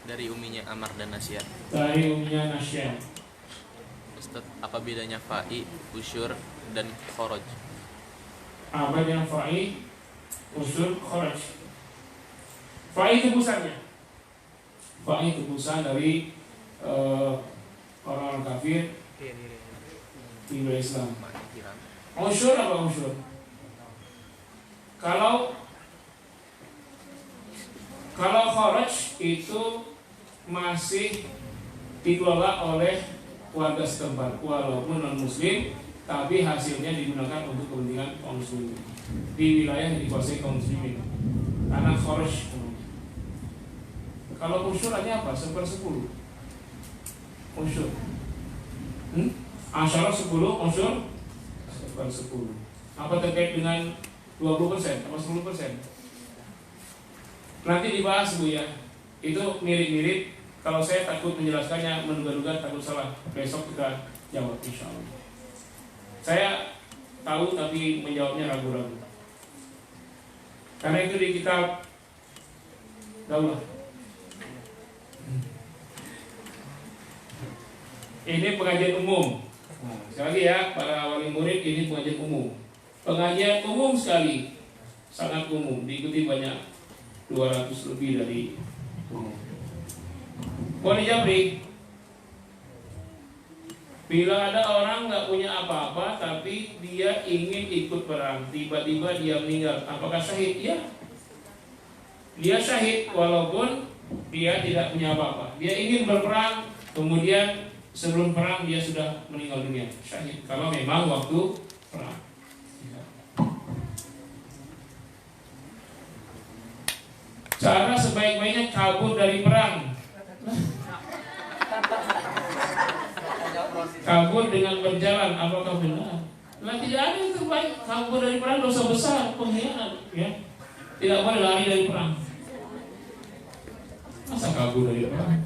Dari Uminya Amar dan Nasya. Dari Uminya Nasya. Ustaz, apa bedanya fa'i, usyur, dan kharaj? Apa yang fa'i, usyur, kharaj? Fa'i tebusannya. Fa'i tebusan dari orang-orang kafir di wilayah Islam. Usyur apa usyur? Kalau kharaj itu masih dikelola oleh warga setempat walaupun non muslim, tapi hasilnya digunakan untuk kepentingan kaum muslimin di wilayah yang dikuasai kaum muslimin, karena kharaj. Kalau usyurannya apa? 1/10. Usyur. Asyarah 10, usyur 1/10. Apa terkait dengan 20% atau 10%? Nanti dibahas Bu ya. Itu mirip-mirip. Kalau saya takut menjelaskannya menduga-duga takut salah. Besok kita jawab insya Allah. Saya tahu tapi menjawabnya ragu-ragu. Karena itu di kitab Daulah. Ini pengajian umum. Nah, sekali lagi ya para wali murid, ini pengajian umum. Pengajian umum sekali, sangat umum, diikuti banyak 200 lebih dari umum. Wali Jabri, bila ada orang nggak punya apa-apa tapi dia ingin ikut perang, tiba-tiba dia meninggal, apakah syahid? Ya, dia syahid walaupun dia tidak punya apa-apa. Dia ingin berperang, kemudian sebelum perang dia sudah meninggal dunia, syahid. Kalau memang waktu perang. Cara sebaik-baiknya kabur dari perang. Kabur dengan berjalan, apakah benar? Nah, tidak ada yang terbaik. Kabur dari perang dosa besar, pengkhianat, ya. Tidak boleh lari dari perang. Masa kabur dari perang?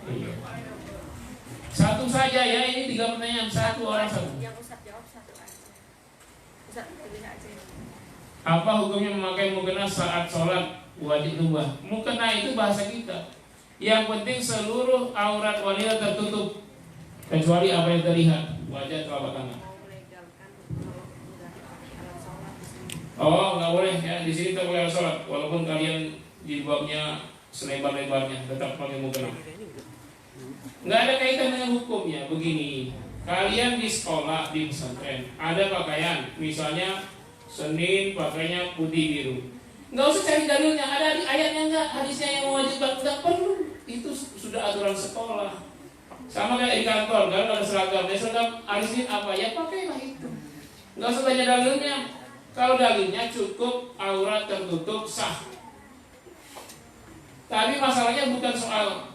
Iya. Satu saja ya, ini 3 pertanyaan, satu orang satu. Yang Ustaz jawab satu aja. Ustaz pilih aja. Apa hukumnya memakai mukena saat sholat wajib lumbah? Mukena itu bahasa kita. Yang penting seluruh aurat wanita tertutup kecuali apa yang terlihat, wajah telapak tangan. Mau melegalkan kalau udah pakai alat sholat di sini. Oh, nggak boleh ya, di sini tak boleh sholat walaupun kalian jilbabnya selebar-lebarnya tetap pakai mukena. Nggak ada kaitan dengan hukumnya. Begini, kalian di sekolah di pesantren ada pakaian, misalnya Senin pakainya putih biru. Nggak usah cari dalilnya, ada di ayatnya nggak, hadisnya yang mewajibkan, nggak perlu. Itu sudah aturan sekolah. Sama kayak di kantor, kan ada seragam. Ya seragam hari Senin apa? Ya pakailah itu. Nggak usah tanya dalilnya. Kalau dalilnya cukup aurat tertutup sah. Tapi masalahnya bukan soal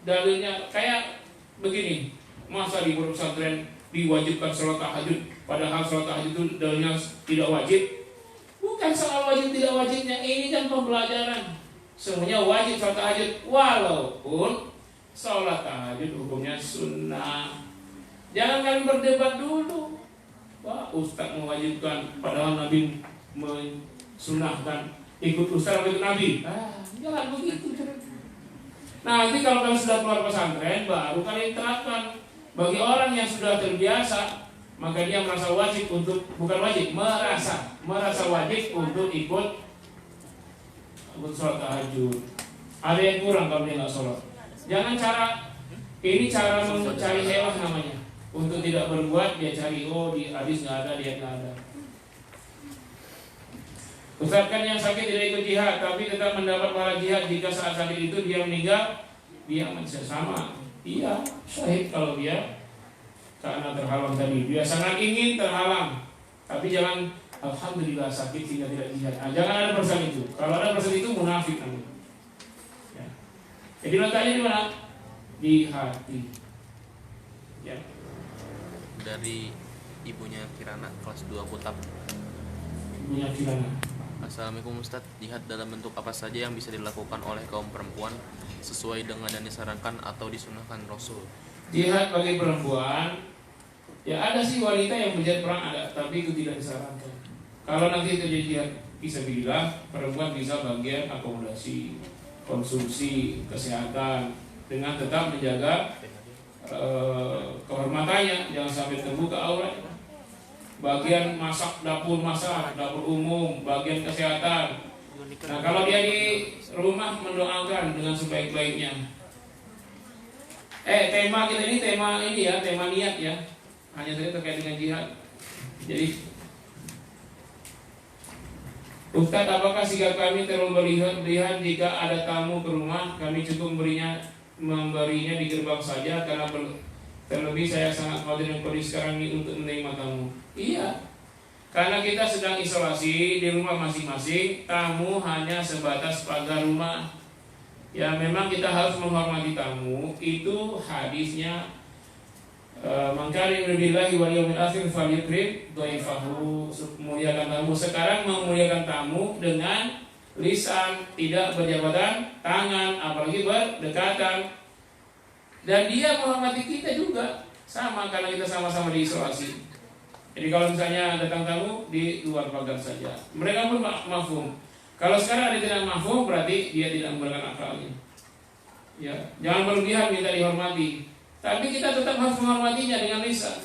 dalilnya. Kayak begini, masa di pesantren diwajibkan sholat tahajud, padahal sholat tahajud itu dalilnya tidak wajib. Bukan soal wajib tidak wajibnya, ini kan pembelajaran. Semuanya wajib sholat tahajud, walaupun sholat tahajud hukumnya sunnah. Jangan kalian berdebat dulu. Wah, Ustaz mewajibkan, padahal Nabi mensunahkan. Ikut Ustaz atau ikut Nabi? Jangan begitu. Nanti kalau kalian sudah keluar pesantren, baru kalian terapkan. Bagi orang yang sudah terbiasa, maka dia merasa wajib untuk, bukan wajib, merasa wajib untuk ikut sholat tahajud. Ada yang kurang kalau dia nggak sholat. Jangan ini cara mencari helah namanya. Untuk tidak berbuat, dia cari, oh di hadis nggak ada, dia nggak ada. Ustaz, kan yang sakit tidak ikut jihad, tapi tetap mendapat pahala jihad jika saat sakit itu dia meninggal, dia masih sama. Iya, syahid kalau dia karena terhalang tadi. Dia sangat ingin terhalang, tapi jangan alhamdulillah sakit sehingga tidak jihad. Nah, jangan ada perasaan itu. Kalau ada perasaan itu munafik namanya. Ya. Jadi letaknya di mana? Di hati. Ya. Dari ibunya Kirana kelas 2 Kutap. Ibunya Kirana. Assalamualaikum Ustadz, jihad dalam bentuk apa saja yang bisa dilakukan oleh kaum perempuan sesuai dengan yang disarankan atau disunahkan Rasul? Jihad bagi perempuan, ya ada sih wanita yang berjihad perang ada, tapi itu tidak disarankan. Kalau nanti terjadi jihad fisabilillah, perempuan bisa bagian akomodasi, konsumsi, kesehatan, dengan tetap menjaga kehormatannya, jangan sampai terbuka auratnya. Bagian masak, dapur masak, dapur umum, bagian kesehatan. Nah, kalau dia di rumah mendoakan dengan sebaik-baiknya. Tema kita ini tema niat ya. Hanya saja terkait dengan jihad. Jadi, Ustaz, apakah sikap kami terlalu berlebihan jika ada tamu ke rumah? Kami cukup memberinya di gerbang saja karena terlebih saya sangat khawatir dengan kondisi sekarang ini untuk menerima tamu. Iya, Karena kita sedang isolasi di rumah masing-masing, tamu hanya sebatas pagar rumah. Ya memang kita harus menghormati tamu. Itu hadisnya man kana yu'minu billahi wal yawmil akhir falyukrim dhaifahu. Memuliakan tamu. Sekarang memuliakan tamu dengan lisan, tidak berjabatan tangan, apalagi berdekatan. Dan dia menghormati kita juga, sama karena kita sama-sama diisolasi. Jadi kalau misalnya datang tamu di luar pagar saja, mereka pun mafhum. Kalau sekarang ada tidak mafhum, berarti dia tidak menggunakan akalnya. Ya, jangan berlebihan minta dihormati, tapi kita tetap harus menghormatinya dengan lisan.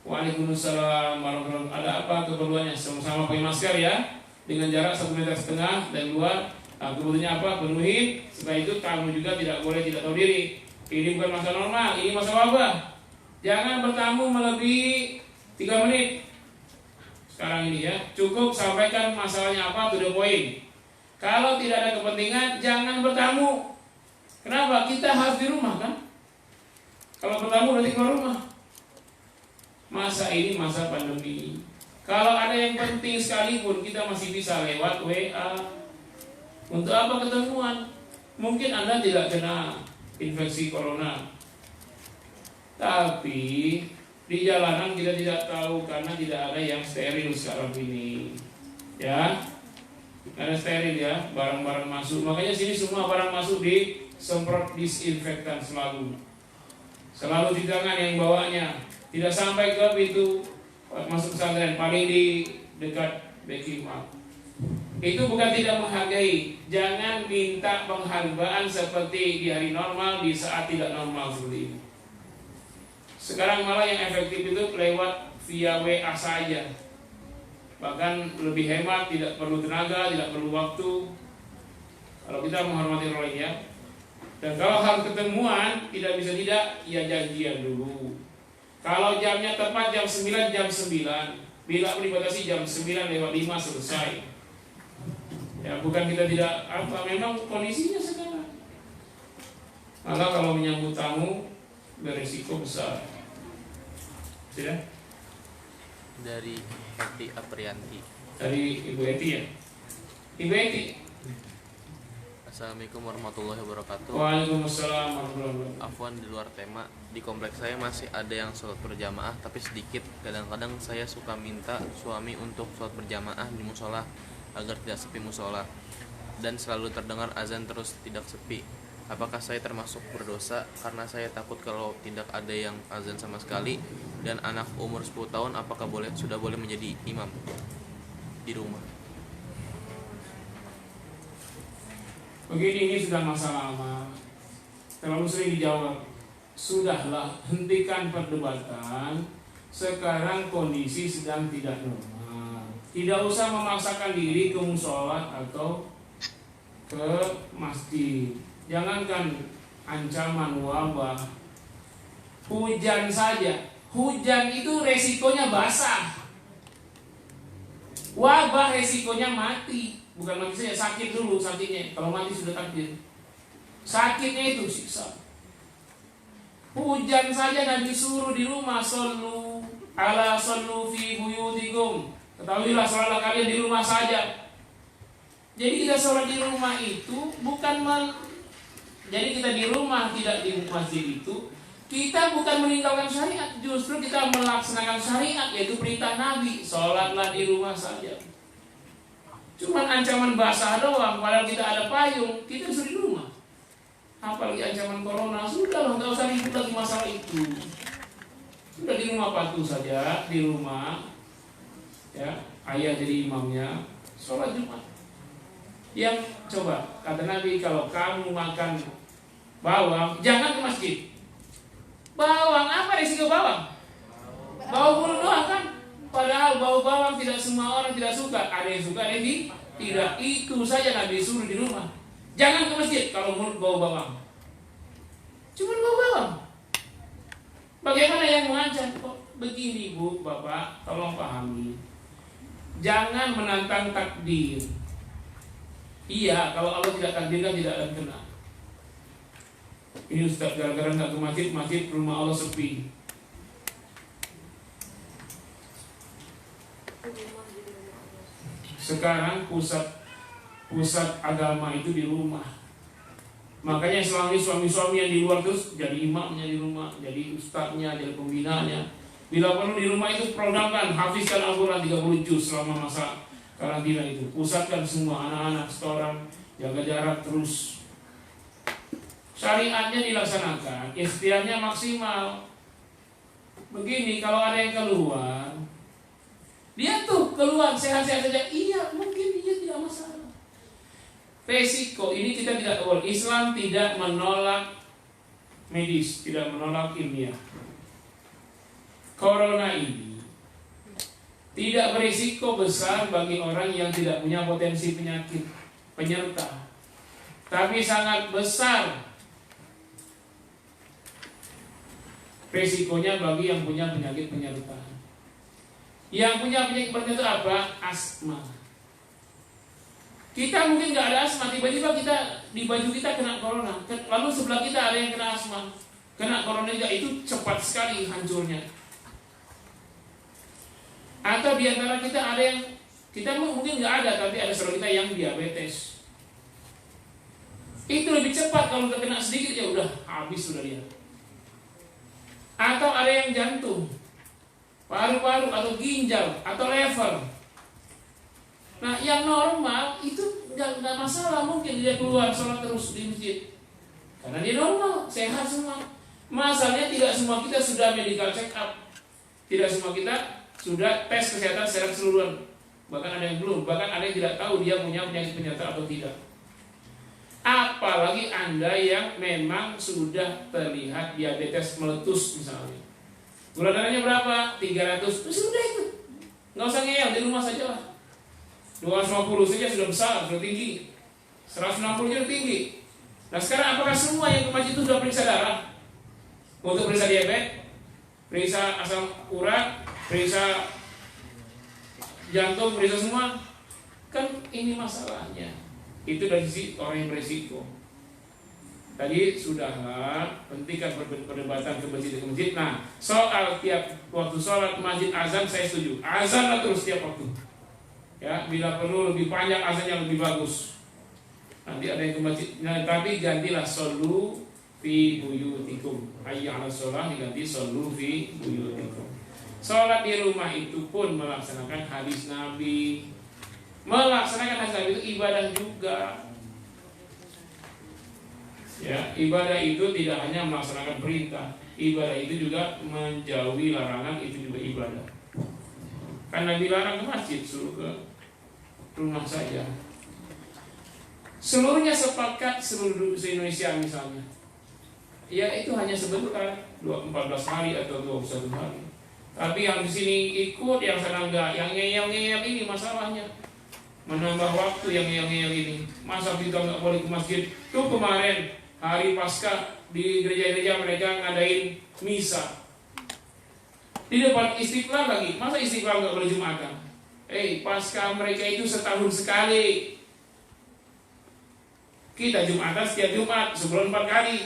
Waalaikumsalam warahmatullahi wabarakatuh. Ada apa keperluannya? Sama-sama pakai masker ya, dengan jarak 1,5 meter dan luar. Nah, kebutuhannya apa? Penuhin. Setelah itu tamu juga tidak boleh tidak tahu diri. Ini bukan masa normal, ini masa wabah. Jangan bertamu melebihi 3 menit. Sekarang ini ya, cukup sampaikan masalahnya apa, to the point. Kalau tidak ada kepentingan, jangan bertamu. Kenapa? Kita harus di rumah kan? Kalau bertamu berarti keluar rumah. Masa ini masa pandemi. Kalau ada yang penting sekalipun, kita masih bisa lewat WA. Untuk apa ketemuan? Mungkin Anda tidak kena infeksi corona, tapi di jalanan kita tidak tahu karena tidak ada yang steril sekarang ini. Ya, ada steril ya, barang-barang masuk. Makanya sini semua barang masuk disemprot disinfektan selalu. Selalu di tangan yang bawanya, tidak sampai ke pintu masuk pesantren, paling di dekat backing mark. Itu bukan tidak menghargai. Jangan minta penghargaan seperti di hari normal di saat tidak normal seperti ini. Sekarang malah yang efektif itu lewat via WA saja. Bahkan lebih hemat, tidak perlu tenaga, tidak perlu waktu. Kalau kita menghormati orang lain ya. Dan kalau harus ketemuan, tidak bisa tidak, ya janjian dulu. Kalau jamnya tepat jam 9, jam 9. Bila dibatasi jam 9 lewat 5 selesai. Ya bukan kita tidak apa, memang kondisinya sekarang. Maka kalau menyambut tamu beresiko besar. Tidak? Dari Eti Aprianti. Dari Ibu Eti ya. Ibu Eti. Assalamualaikum warahmatullahi wabarakatuh. Waalaikumsalam warahmatullahi wabarakatuh. Afwan, di luar tema, di kompleks saya masih ada yang sholat berjamaah tapi sedikit. Kadang-kadang saya suka minta suami untuk sholat berjamaah di musola agar tidak sepi musola, dan selalu terdengar azan terus tidak sepi. Apakah saya termasuk berdosa karena saya takut kalau tidak ada yang azan sama sekali? Dan anak umur 10 tahun apakah sudah boleh menjadi imam di rumah? Begini, ini sudah masa lama, terlalu sering dijawab. Sudahlah, hentikan perdebatan. Sekarang kondisi sedang tidak normal. Tidak usah memaksakan diri ke musola atau ke masjid. Jangankan ancaman wabah, hujan saja. Hujan itu resikonya basah. Wabah resikonya mati. Bukan mati saja, sakit dulu sakitnya. Kalau mati sudah takdir. Sakitnya itu siksa. Hujan saja Nabi suruh di rumah, sallu fi buyutikum. Ketahuilah sholatlah kalian di rumah saja. Jadi kita sholat di rumah itu bukan jadi kita di rumah tidak di masjid itu kita bukan meninggalkan syariat, justru kita melaksanakan syariat, yaitu perintah Nabi, sholatlah di rumah saja. Cuman ancaman basah doang, padahal kita ada payung, kita suruh di rumah. Apalagi ancaman corona, sudah nggak usah ribut lagi masalah itu. Sudah di rumah patuh saja, di rumah. Ya, ayah jadi imamnya, sholat Jumat. Yang coba kata Nabi, kalau kamu makan bawang, jangan ke masjid. Bawang apa risiko bawang? Bau mulut doang kan? Padahal bau bawang tidak semua orang tidak suka. Ada yang suka, ada yang tidak. Itu saja Nabi suruh di rumah. Jangan ke masjid kalau mulut bau bawang. Cuma bau bawang. Bagaimana yang mengancam? Oh, begini Bu, Bapak, tolong pahami. Jangan menantang takdir. Iya, kalau Allah tidak takdirkan tidak akan kena. Ini Ustaz gara-gara nggak ke masjid rumah Allah sepi. Rumah jadi rumah Allah. Sekarang pusat agama itu di rumah. Makanya selama ini suami-suami yang di luar terus jadi imamnya di rumah, jadi ustadznya, jadi pembinanya. Bila perlu di rumah itu programkan, hafizkan Al-Quran 30 juz selama masa karantina itu. Pusatkan semua anak-anak setoran, jaga jarak terus. Syariatnya dilaksanakan, ikhtiarnya maksimal. Begini, kalau ada yang keluar, dia tuh keluar sehat-sehat saja, iya mungkin dia tidak masalah. Resiko ini kita tidak boleh. Islam tidak menolak medis, tidak menolak ilmiah. Corona ini tidak berisiko besar bagi orang yang tidak punya potensi penyakit penyerta, tapi sangat besar resikonya bagi yang punya penyakit penyerta. Yang punya penyakit penyerta apa? Asma. Kita mungkin nggak ada asma, tiba-tiba kita di baju kita kena corona, lalu sebelah kita ada yang kena asma, kena corona juga, itu cepat sekali hancurnya. Atau di antara kita ada yang kita mungkin nggak ada, tapi ada saudara kita yang diabetes. Itu lebih cepat, kalau udah kena sedikit ya udah habis sudah dia. Atau ada yang jantung, paru-paru atau ginjal atau lever. Nah, yang normal itu nggak masalah, mungkin dia keluar sholat terus di masjid karena dia normal, sehat semua. Masalahnya tidak semua kita sudah medical check up, tidak semua kita sudah tes kesehatan secara keseluruhan. Bahkan ada yang belum, bahkan ada yang tidak tahu dia punya penyakit penyerta atau tidak. Apalagi Anda yang memang sudah terlihat diabetes meletus misalnya, gula darahnya berapa? 300, sudah itu, nggak usah ngeyel, di rumah saja lah. 250 saja sudah besar, sudah tinggi. 160 sudah tinggi. Nah sekarang apakah semua yang ke masjid itu sudah periksa darah? Untuk periksa diabetes, periksa asam urat, periksa jantung, periksa semua? Kan ini masalahnya. Itu dari sisi orang yang beresiko. Tadi sudahlah, hentikan perdebatan ke masjid. Nah, soal tiap waktu sholat masjid azan, saya setuju. Azanlah terus tiap waktu. Ya, bila perlu lebih panjang azan yang lebih bagus. Nanti ada yang ke masjid. Nah, tapi gantilah shollu fi buyutikum. Hayya 'alas shalah diganti shollu fi buyutikum. Salat di rumah itu pun melaksanakan hadis Nabi. Melaksanakan hadis Nabi itu ibadah juga. Ya, ibadah itu tidak hanya melaksanakan perintah. Ibadah itu juga menjauhi larangan, itu juga ibadah. Karena dilarang ke masjid, suruh ke rumah saja. Seluruhnya sepakat, seluruh Indonesia misalnya, ya itu hanya sebentar, 14 hari atau 21 hari. Tapi yang di sini ikut, yang sana enggak, yang ngeyel-ngeyel ini masalahnya. Menambah waktu yang ngeyel-ngeyel ini. Masa kita nggak boleh ke masjid? Tuh kemarin hari Paskah di gereja-gereja mereka ngadain misa di depan Istiqlal lagi. Masa Istiqlal nggak boleh Jumatan? Paskah mereka itu setahun sekali. Kita Jumatan setiap Jumat, sebulan 4 kali.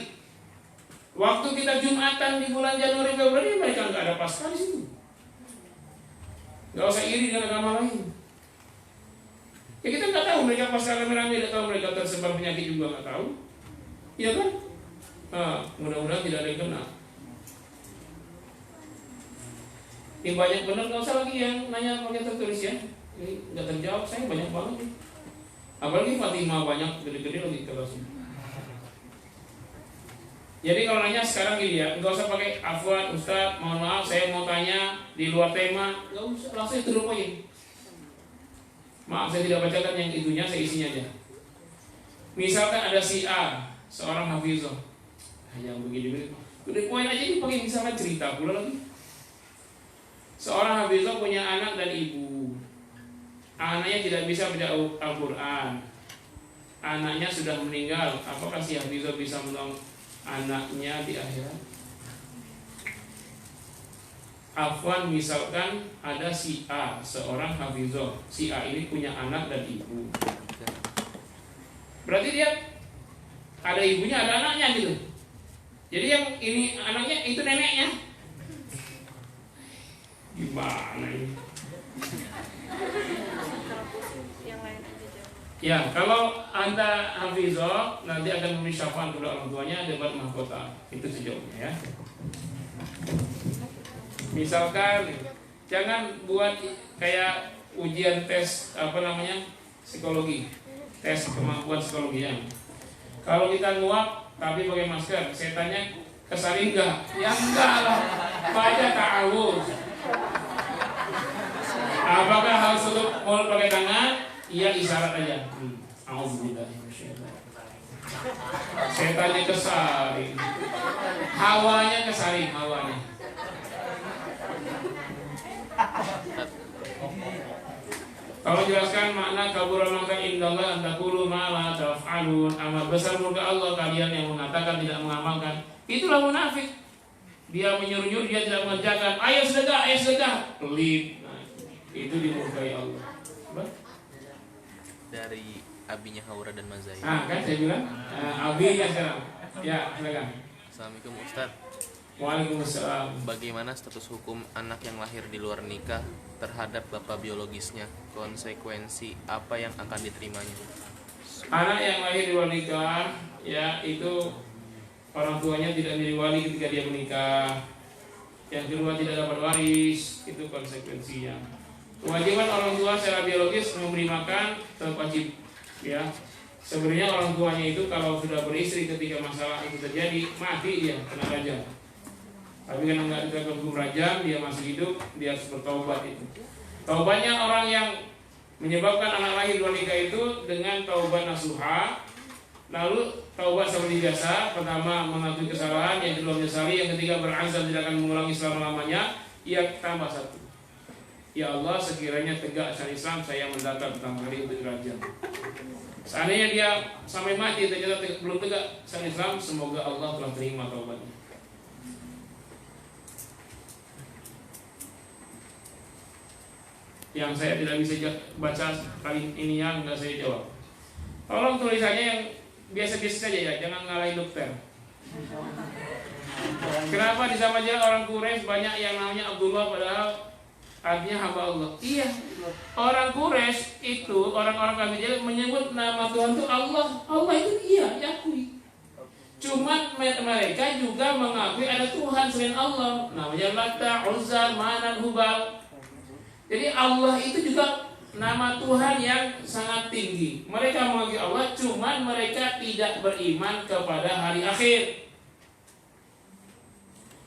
Waktu kita Jumatan di bulan Januari Februari, mereka nggak ada Paskah di situ. Nggak usah iri dengan agama lain. Ya kita nggak tahu mereka Paskah rame-rame, nggak tahu mereka tersebar penyakit juga nggak tahu. Iya kan? Mudah-mudahan tidak ada yang kena. Ini banyak benar, nggak usah lagi yang nanya pakai tertulis ya. Ini nggak terjawab, saya banyak banget nih. Apalagi Fatimah banyak gede-gede lagi kelasnya. Jadi kalau nanya sekarang gini ya, nggak usah pakai afwan Ustaz, mohon maaf saya mau tanya di luar tema, nggak usah, langsung itu dulu aja. Maaf saya tidak bacakan yang itunya, saya isinya aja. Misalkan ada si A, seorang hafizah, yang begini-begini, udah poin aja dipakai misalnya cerita pula lagi. Seorang hafizah punya anak dan ibu. Anaknya tidak bisa baca Al-Quran. Anaknya sudah meninggal. Apakah si hafizah bisa menolong anaknya di akhirat? Afwan, misalkan ada si A, seorang hafizah. Si A ini punya anak dan ibu. Berarti dia ada ibunya, ada anaknya gitu. Jadi yang ini anaknya itu neneknya. Gimana ini? Ya, kalau Anda hafizah nanti akan memberi syafaat kepada orang tuanya dapat mahkota. Itu sejauhnya ya. Misalkan jangan buat kayak ujian tes psikologi, tes kemampuan psikologi yang. Kalau kita nguap tapi pakai masker, setannya kesari enggak? Ya enggak lah, baca ta'awuz. Apakah harus tutup mulut pakai tangan? Iya, isyarat aja. Auzubillah. Setannya kesari, hawanya kesari, hawanya. Kalau jelaskan makna kabura maka indallah antakulu ma'ala taf'alun, amat besar murka Allah kalian yang mengatakan tidak mengamalkan. Itulah munafik. Dia menyuruh-nyuruh, dia tidak mengerjakan. Ayo sedekah, pelit. Nah, itu dimurkai Allah. Dari abinya Haura dan Mazaya. Kan saya bilang abinya sekarang. Ya, silakan. Assalamualaikum Ustaz. Waalaikumsalam. Bagaimana status hukum anak yang lahir di luar nikah terhadap bapak biologisnya? Konsekuensi apa yang akan diterimanya? Anak yang lahir di luar nikah, ya itu orang tuanya tidak menjadi wali ketika dia menikah. Yang kedua tidak dapat waris, itu konsekuensinya. Kewajiban orang tua secara biologis memberi makan tetap wajib, ya. Sebenarnya orang tuanya itu kalau sudah beristri ketika masalah itu terjadi, mati dia, kena rajam. Tapi karena nggak diterapkan hukum rajam, dia masih hidup, dia harus bertaubat itu. Taubatnya orang yang menyebabkan anak lahir luar nikah itu dengan taubat nasuha. Lalu taubat seperti biasa, pertama mengakui kesalahan, yang kedua menyesali, yang ketiga berazam tidak akan mengulangi selama-lamanya. Ia tambah satu. Ya Allah, sekiranya tegak syariat Islam, saya mendaftar pertama kali untuk dirajam. Seandainya dia sampai mati ternyata belum tegak syariat Islam, semoga Allah telah terima taubatnya. Yang saya tidak bisa baca kali ini yang nggak saya jawab. Tolong tulisannya yang biasa-biasa saja ya, jangan ngalahin dokter. Kenapa di zaman jahiliyah orang Quraisy banyak yang namanya Abdullah padahal artinya hamba Allah? Iya, orang Quraisy itu, orang-orang kafir jahiliyah menyebut nama Tuhan itu Allah. Allah itu iya, diakui. Cuman mereka juga mengakui ada Tuhan selain Allah, namanya Lata, Uzza, Manan, Hubal. Jadi Allah itu juga nama Tuhan yang sangat tinggi. Mereka mengakui Allah, cuman mereka tidak beriman kepada hari akhir.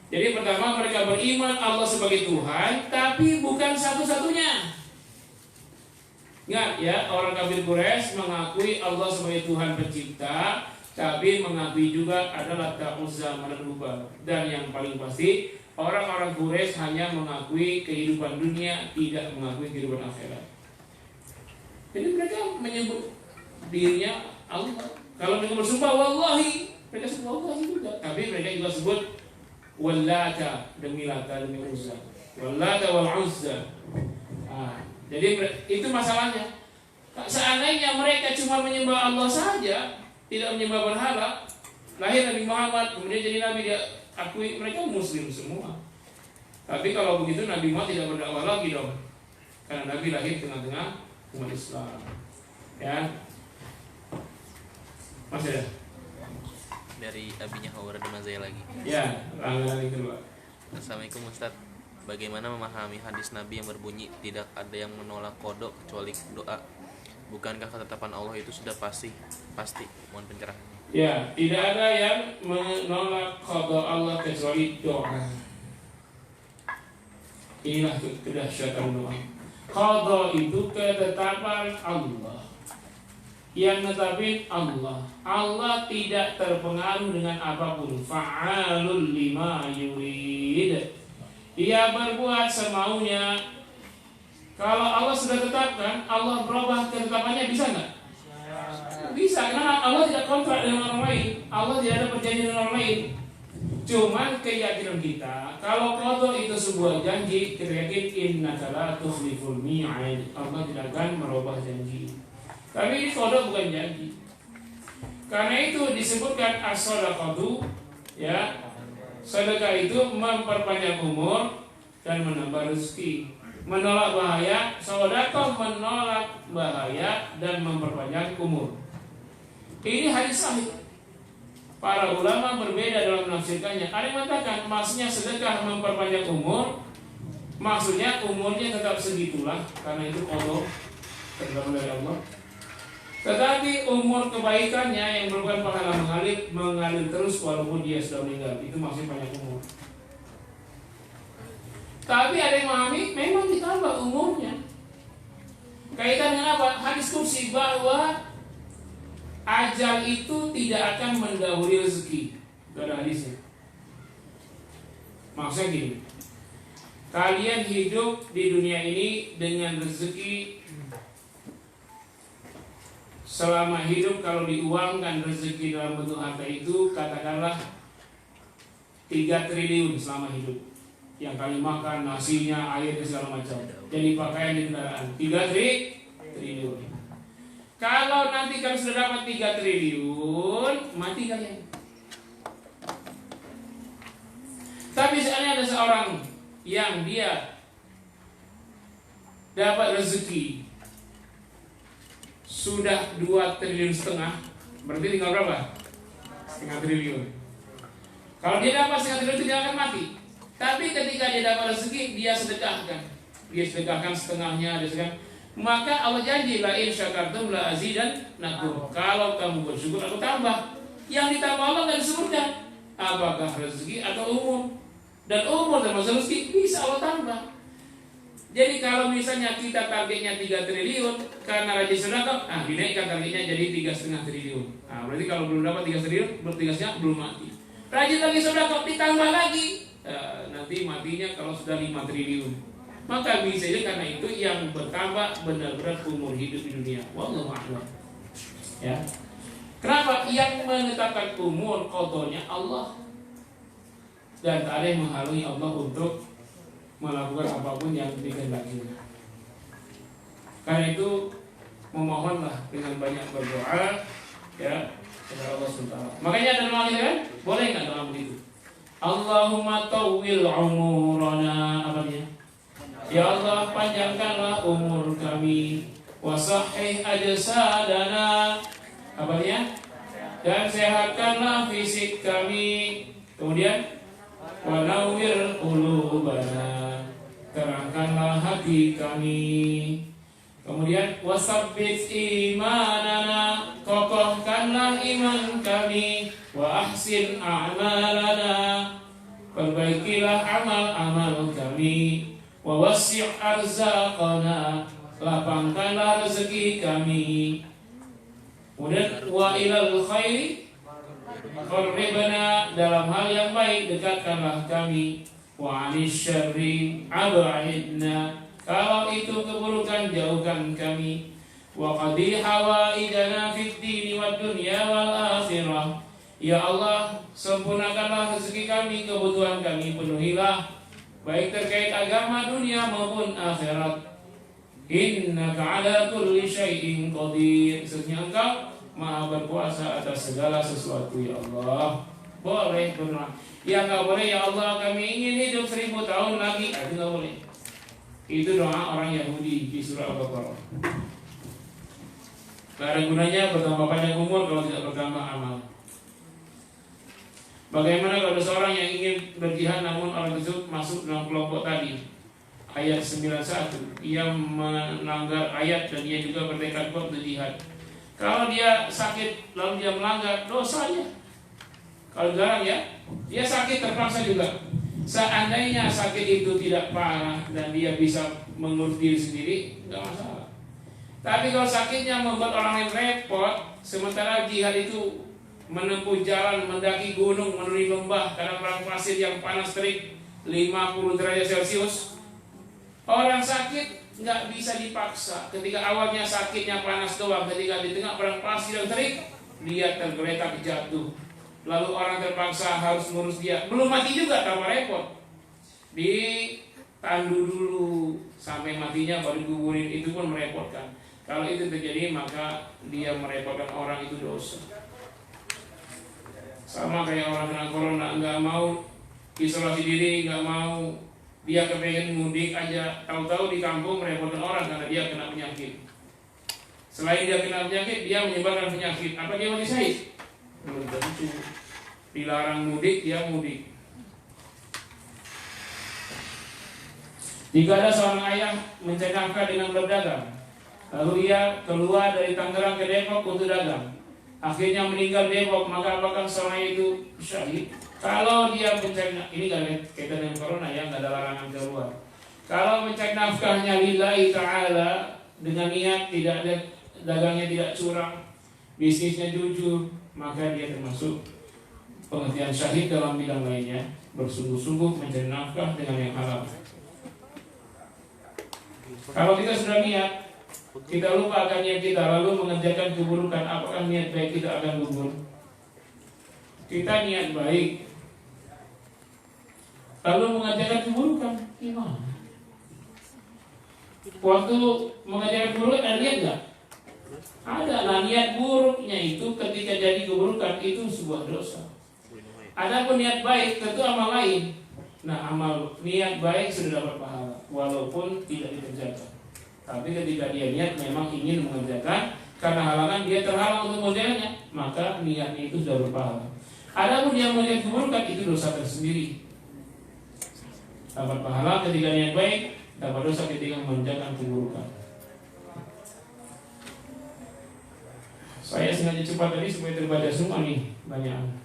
Jadi pertama mereka beriman Allah sebagai Tuhan, tapi bukan satu-satunya. Ingat ya, orang kafir Quraisy mengakui Allah sebagai Tuhan pencipta, tapi mengakui juga adalah Ta'uzza Manat-Hubal. Dan yang paling pasti, orang-orang Quraisy hanya mengakui kehidupan dunia, tidak mengakui kehidupan akhirat. Jadi mereka menyebut dirinya Allah. Kalau mereka bersumpah wallahi, mereka sebut wallahi juga. Tapi mereka juga sebut Wallata demi Lata demi Uzza, Wallata wal Uzza. Jadi itu masalahnya. Seandainya mereka cuma menyembah Allah saja, tidak menyembah berhala, lahir Nabi Muhammad, kemudian jadi Nabi, dia akui mereka Muslim semua. Tapi kalau begitu Nabi Muhammad tidak berdakwah lagi dong, karena Nabi lahir tengah-tengah umat Islam. Ya, masih ada. Dari abinya Haura dan Mazaya lagi. Ya, langganan itu Pak. Assalamualaikum Ustaz. Bagaimana memahami hadis Nabi yang berbunyi tidak ada yang menolak qada kecuali doa? Bukankah ketetapan Allah itu sudah pasti? Mohon pencerahannya. Ya, tidak ada yang menolak qada Allah kecuali doa. Inilah kedahsyatan doa. Qada itu ketetapan Allah. Yang netapin Allah. Allah tidak terpengaruh dengan apapun. Fa'alul lima yurid. Dia berbuat semaunya. Kalau Allah sudah tetapkan, Allah berubah ketetapannya, bisa nggak? Bisa, karena Allah tidak kontrak dengan orang lain. Allah tidak ada perjanjian dengan orang lain. Cuman keyakinan kita, kalau qada itu sebuah janji, kita yakin innaka la tukhliful mi'ad. Allah tidak akan merubah janji. Tapi ini qada bukan janji. Karena itu disebutkan as-shadaqatu, ya. Sedekah itu memperpanjang umur dan menambah rezeki. menolak bahaya, sedekah menolak bahaya dan memperpanjang umur. Ini hadis sahih. Para ulama berbeda dalam menafsirkannya. Ada yang mengatakan maksudnya sedekah memperpanjang umur, maksudnya umurnya tetap segitulah karena itu Allah tergantung dari Allah. Tetapi umur kebaikannya yang merupakan pahala mengalir terus walaupun dia sudah meninggal. Itu maksudnya panjang umur. Tapi ada yang memahami memang ditambah umurnya. Kaitan dengan apa? Hadis kursi bahwa ajal itu tidak akan mendahului rezeki. Itu ada hadisnya. Maksudnya gini, kalian hidup di dunia ini dengan rezeki. Selama hidup kalau diuangkan rezeki dalam bentuk harta itu, katakanlah 3 triliun selama hidup. Yang kalian makan, nasinya, airnya, segala macam. Jadi pakaian di kendaraan 3 triliun. Kalau nanti kalian sudah dapat 3 triliun, mati kalian. Tapi seandainya ada seorang yang dia dapat rezeki sudah 2,5 triliun, berarti tinggal berapa? 0,5 triliun. Kalau dia dapat 0,5 triliun tidak akan mati. Tapi ketika dia dapat rezeki, dia sedekahkan. Dia sedekahkan setengahnya, dia sedekahkan. Maka Allah janji la in syakartum la azidannakum. Kalau kamu bersyukur aku tambah. Yang ditambah Allah enggak disebutkan apakah rezeki atau umur. Dan umur termasuk rezeki bisa Allah tambah. Jadi kalau misalnya kita targetnya 3 triliun karena rajin sedekah, dinaikkan targetnya jadi 3,5 triliun. Berarti kalau belum dapat 3 triliun, berarti belum mati. Rajin lagi sedekah ditambah lagi. Nanti matinya kalau sudah 5 triliun. Maka bisa jadi karena itu yang bertambah benar-benar umur hidup di dunia. Wallahu a'lam. Ya. Kenapa? Yang menetapkan umur qadanya Allah. Dan tak ada yang menghalangi Allah untuk melakukan apapun yang dikehendakinya. Karena itu memohonlah dengan banyak berdoa ya kepada Allah Subhanahu. Makanya ada doa kita kan? Boleh enggak doa begitu? Allahumma tawwil umurana, apa dia? Ya Allah, panjangkanlah umur kami, wasahih ajsadana, apa dia? Dan sehatkanlah fisik kami. Kemudian wa nawwir qulubana, terangkanlah hati kami. Kemudian wasabbit imanana, kokohkanlah iman kami. Wa ahsin a'malana, perbaikilah amal-amal kami. Wa wasi' arzaqana, lapangkanlah rezeki kami. Kemudian wa ilal khairi qarribna, dalam hal yang baik dekatkanlah kami. Wa 'anil syarri ab'idna, kalau itu keburukan jauhkan kami. Wa qadi hawaijana fid dini wad dunya wal akhirah, ya Allah, sempurnakanlah rezeki kami, kebutuhan kami penuhilah, baik terkait agama dunia maupun akhirat. Innaka ala kulli syai'in qadir, sesungguhnya Engkau Maha berkuasa atas segala sesuatu ya Allah. Boleh berdoa. Ya enggak boleh ya Allah kami ingin hidup 1000 tahun lagi, itu enggak boleh. Itu doa orang Yahudi di surah Al-Baqarah. Gak ada gunanya bertambah panjang umur kalau tidak bertambah amal. Bagaimana kalau ada seorang yang ingin berjihad namun orang tersebut masuk dalam kelompok tadi, ayat 91, ia melanggar ayat dan dia juga bertekad kuat berjihad. Kalau dia sakit lalu dia melanggar, dosanya. Kalau jarang ya, dia sakit terpaksa juga. Seandainya sakit itu tidak parah dan dia bisa mengurus diri sendiri, enggak masalah. Tapi kalau sakitnya membuat orang lain repot, sementara jihad itu menempuh jalan, mendaki gunung, menuruni lembah, karena perang pasir yang panas terik 50 derajat Celcius. Orang sakit nggak bisa dipaksa. Ketika awalnya sakitnya panas doang, ketika di tengah perang pasir yang terik, dia tergeletak jatuh. Lalu orang terpaksa harus ngurus dia. Belum mati juga, tambah repot. Ditandu dulu sampai matinya baru dikuburin, itu pun merepotkan. Kalau itu terjadi maka dia merepotkan orang, itu dosa. Sama kayak orang kena corona, nggak mau isolasi diri, nggak mau Dia kepengen mudik aja, tahu-tahu di kampung merepotkan orang karena dia kena penyakit. Selain dia kena penyakit, dia menyebarkan penyakit. Apa dia mati syahid? Belum tentu. Dilarang mudik, dia mudik. Jika ada seorang ayah mencari nafkah dengan berdagang, lalu dia keluar dari Tangerang ke Depok untuk dagang, akhirnya meninggal di Depok, maka apakah seorang itu syahid? Kalau dia mencari, ini gak kaitan dengan corona ya, nggak ada larangan keluar. Kalau mencari nafkahnya lillahi ta'ala, dengan niat tidak ada, dagangnya tidak curang, bisnisnya jujur, maka dia termasuk pengertian syahid dalam bidang lainnya, bersungguh-sungguh mencari nafkah dengan yang halal. Kalau kita sudah niat, kita lupa akan niat kita, lalu mengerjakan keburukan, apakah niat baik kita akan gugur? Kita niat baik, lalu mengerjakan keburukan, gimana? Waktu mengerjakan keburukan ada niat nggak? Ada. Nah, niat buruknya itu ketika jadi keburukan itu sebuah dosa. Adapun niat baik tentu amal lain. Nah, amal niat baik sudah dapat pahala walaupun tidak dikerjakan. Tapi ketika dia niat memang ingin mengerjakan, karena halangan dia terhalang untuk mengerjakannya, maka niatnya itu sudah berpahala. Adapun dia mengerjakan keburukan itu dosa tersendiri. Dapat pahala ketika niat baik, dapat dosa ketika mengerjakan keburukan. Saya sengaja cepat tadi supaya terbaca semua nih banyak.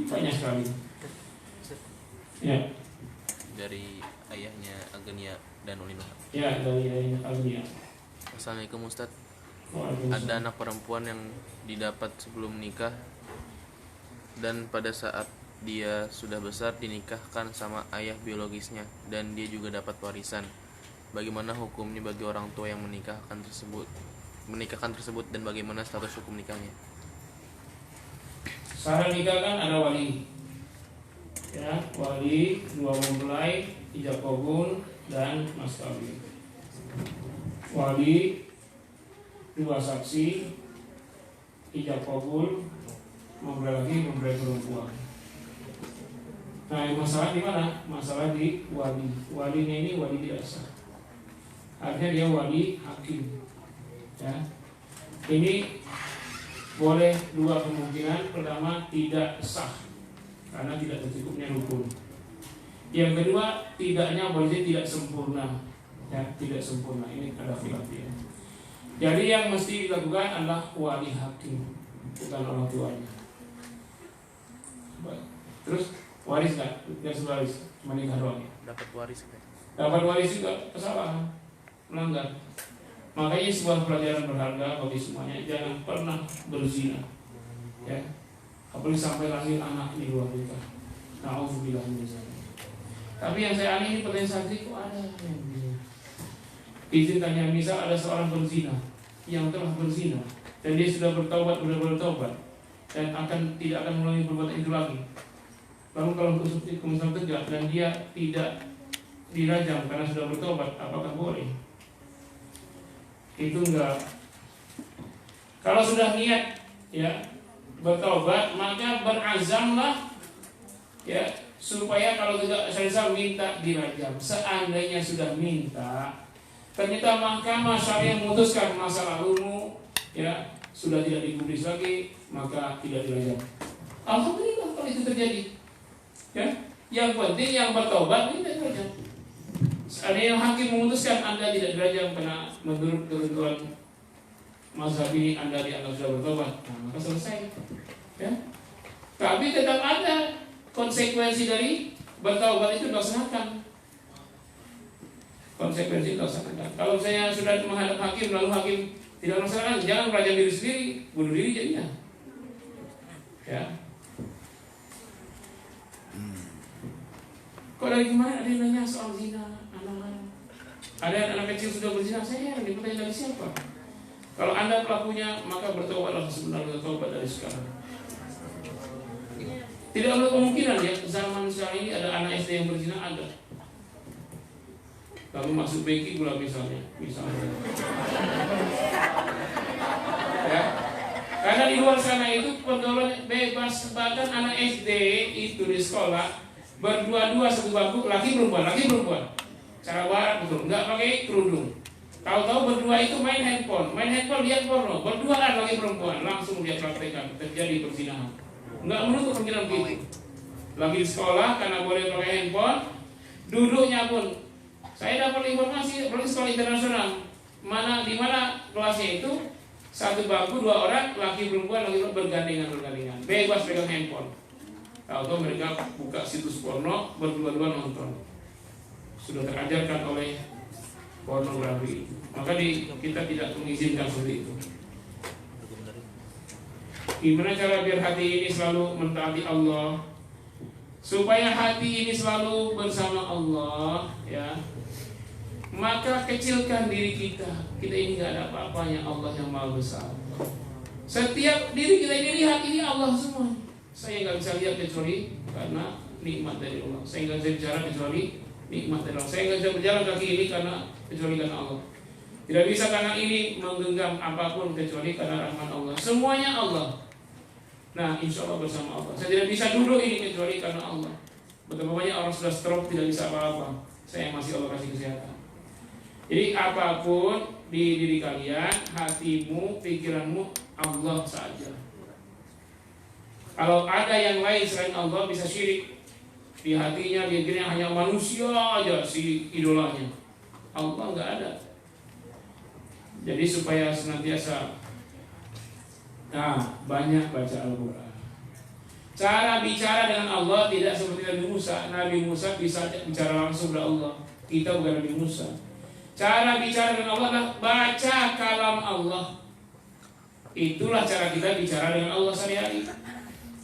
Banyak sekali. Ya. Dari ayahnya Agenia dan Ulino. Ya, dari Agenia. Assalamualaikum Ustadz. Ada anak perempuan yang didapat sebelum nikah dan pada saat dia sudah besar dinikahkan sama ayah biologisnya dan dia juga dapat warisan. Bagaimana hukumnya bagi orang tua yang menikahkan tersebut dan bagaimana status hukum nikahnya? Syarat nikah kan ada wali, ya, wali, 2 mempelai, ijab kabul dan mas kawin. Wali, 2 saksi, ijab kabul, mempelai laki, mempelai perempuan. Nah, masalah di mana? Masalah di wali. Walinya ini wali tidak sah. Artinya dia wali hakim. Ya, ini boleh 2 kemungkinan. Pertama, tidak sah karena tidak tercukupnya rukun. Yang kedua, tidaknya boleh tidak sempurna. Ya, tidak sempurna. Ini ada khilafnya. Jadi yang mesti dilakukan adalah wali hakim, bukan orang tuanya. Terus waris nggak? Tidak sewaris, cuma nikah doang. Dapat waris kan? Dapat waris juga kesalahan, melanggar. Makanya sebuah pelajaran berharga bagi semuanya, jangan pernah berzina, ya. Apalagi sampai lahir anak di luar nikah. Nauzubillah min dzalik. Tapi yang saya aneh ini pertanyaan santri kok ada yang begini. Izin tanya, misal ada seorang berzina yang telah berzina dan dia sudah bertaubat, benar-benar bertaubat dan tidak akan mengulangi perbuatan itu lagi. Lalu kalau kemudian tegak dan dia tidak dirajam karena sudah bertobat, apakah boleh? Itu enggak. Kalau sudah niat ya bertobat, maka berazamlah ya supaya kalau tidak saya minta dirajam. Seandainya sudah minta, ternyata mahkamah syariah memutuskan masa lalumu ya sudah tidak digubris lagi, maka tidak dirajam. Alhamdulillah kalau itu terjadi. Ya, yang penting yang bertobat ini tidak dirajam. Ada yang hakim memutuskan Anda tidak dirajam karena menurut ketentuan mazhab ini Anda dianggap sudah bertobat, nah, maka selesai. Ya. Tapi tetap ada konsekuensi dari bertobat itu dilaksanakan. Konsekuensi dilaksanakan. Kalau saya sudah menghadap hakim lalu hakim tidak melaksanakan, jangan merajam diri sendiri, bunuh diri jadinya. Ya. Kok dari kemarin ada yang nanya soal zina? Ada anak kecil sudah berzina, saya heran ditanya dari siapa? Kalau Anda pelakunya, maka bertobatlah sebenarnya, bertobat dari sekarang. Tidak ada kemungkinan ya zaman sekarang ini ada anak SD yang berzina, ada. lalu masuk PK pula misalnya. Ya. Karena di luar sana itu pergaulan bebas, bahkan anak SD itu di sekolah berdua-dua satu bangku, laki perempuan. Cara barat betul, nggak pakai kerudung. Tahu-tahu berdua itu main handphone lihat porno, berduaan laki perempuan, langsung dia praktekkan, terjadi perzinahan. Nggak menutup kemungkinan begitu. Lagi di sekolah karena boleh pakai handphone, duduknya pun saya dapat informasi dari sekolah internasional, di mana kelasnya itu satu bangku 2 orang, laki perempuan bergandengan, bebas pegang handphone. Tahu-tahu mereka buka situs porno, berdua-dua nonton. Sudah terajarkan oleh pornografi. Maka kita tidak mengizinkan seperti itu. Gimana cara biar hati ini selalu mentaati Allah? Supaya hati ini selalu bersama Allah, ya. Maka kecilkan diri kita. Kita ini nggak ada apa-apanya, Allah yang Maha Besar. Setiap diri kita ini lihat, ini Allah semua. Saya nggak bisa lihat kecuali karena nikmat dari Allah. Saya nggak bisa bicara kecuali nikmat dari Allah. Saya nggak bisa berjalan kaki ini kecuali karena Allah. Tidak bisa tangan ini menggenggam apapun kecuali karena rahmat Allah. Semuanya Allah. Nah, insya Allah bersama Allah. Saya tidak bisa duduk ini kecuali karena Allah. Betapa banyak orang sudah stroke tidak bisa apa-apa. Saya masih Allah kasih kesehatan. Jadi apapun di diri kalian, hatimu, pikiranmu, Allah saja. Kalau ada yang lain selain Allah bisa syirik. Di hatinya, di dirinya hanya manusia aja si idolanya. Allah nggak ada. Jadi supaya senantiasa banyak baca Al-Quran. Cara bicara dengan Allah tidak seperti Nabi Musa. Nabi Musa bisa bicara langsung dengan Allah. Kita bukan Nabi Musa. Cara bicara dengan Allah adalah baca kalam Allah. Itulah cara kita bicara dengan Allah sehari-hari.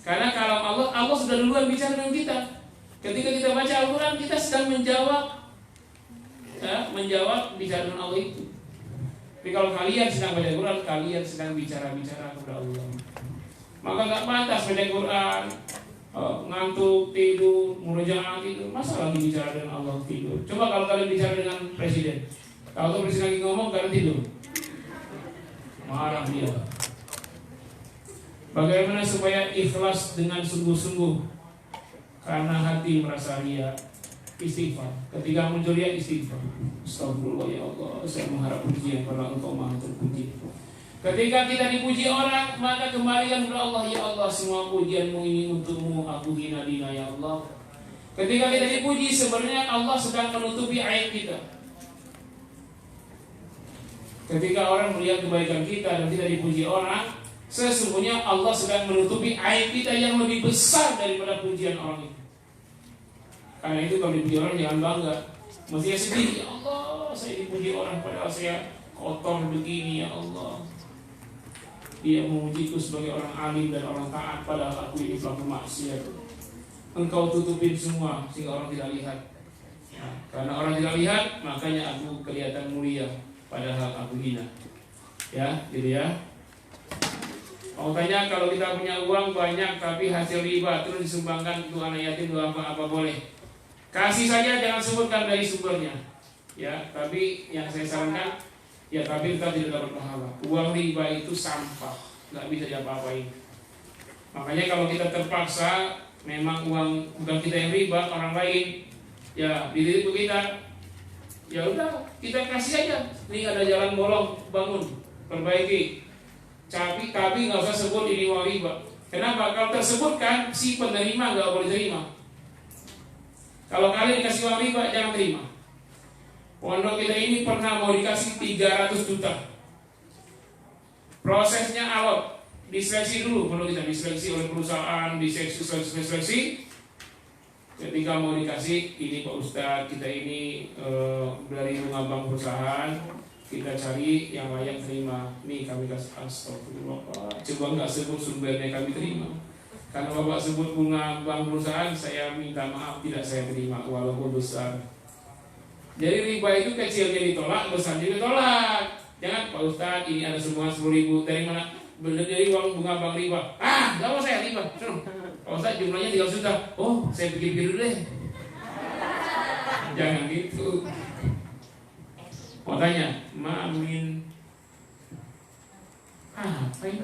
Karena kalam Allah sudah duluan bicara dengan kita. Ketika kita baca Al-Quran, kita sedang menjawab bicara dengan Allah itu. Tapi kalau kalian sedang baca Al-Quran, kalian sedang bicara kepada Allah. Maka nggak pantas baca Al-Quran, ngantuk, tidur, murojaah tidur. Masa lagi bicara dengan Allah tidur? Coba kalau kalian bicara dengan presiden, kalau presiden lagi ngomong, kalian tidur, marah dia. Bagaimana supaya ikhlas dengan sungguh-sungguh? Karena hati merasa ria, istighfar. Ketika muncul ria, istighfar. Astagfirullah ya Allah, saya mengharap pujian pada Engkau Maha terpuji. Ketika kita dipuji orang, maka kembalikan kepada Allah. Ya Allah, semua pujianmu ini untukmu, aku hina dina ya Allah. Ketika kita dipuji, sebenarnya Allah sedang menutupi aib kita. Ketika orang melihat kebaikan kita dan tidak dipuji orang, sesungguhnya Allah sedang menutupi aib kita yang lebih besar daripada pujian orang itu. Karena itu kalau dipuji orang jangan bangga. Mestinya sedih, ya Allah, saya dipuji orang padahal saya kotor begini ya Allah. Dia memujiku sebagai orang alim dan orang taat, padahal aku ini pelaku maksiat. Engkau tutupin semua sehingga orang tidak lihat. Nah, karena orang tidak lihat, makanya aku kelihatan mulia, padahal aku hina. Ya, gitu ya. Mau tanya, kalau kita punya uang banyak tapi hasil riba terus disumbangkan untuk anak yatim, untuk apa boleh? Kasih saja, jangan sebutkan dari sumbernya. Ya, tapi yang saya sarankan, ya tapi kita tidak dapat pahala. Uang riba itu sampah, nggak bisa diapa-apain. Makanya kalau kita terpaksa, memang uang bukan kita yang riba, orang lain, ya ditipu kita, ya udah kita kasih aja. Ini ada jalan bolong, bangun, perbaiki. Tapi nggak usah sebut ini uang riba. Kenapa? Kalau tersebutkan si penerima nggak boleh terima. Kalau kalian dikasih uang riba, jangan terima. Pondok kita ini pernah mau dikasih 300 juta. Prosesnya alot, diseleksi dulu. Pondok kita diseleksi oleh perusahaan, diseleksi. Ketika mau dikasih, ini Pak Ustadz, kita ini dari bunga bank perusahaan, kita cari yang layak terima. Nih kami kasih, astagfirullah Pak, coba nggak sebut sumbernya kami terima. Karena Bapak sebut bunga bank perusahaan, saya minta maaf, tidak saya terima walaupun besar. Jadi riba itu kecilnya ditolak, besarnya ditolak. Jangan Pak Ustadz, ini ada semua 10.000 dari mana? Dari uang bunga bank riba. Gak mau saya riba. Pak Ustadz jumlahnya 3 juta. Oh, saya pikir-pikir dulu deh. Jangan gitu. Makanya ma'min apa ini?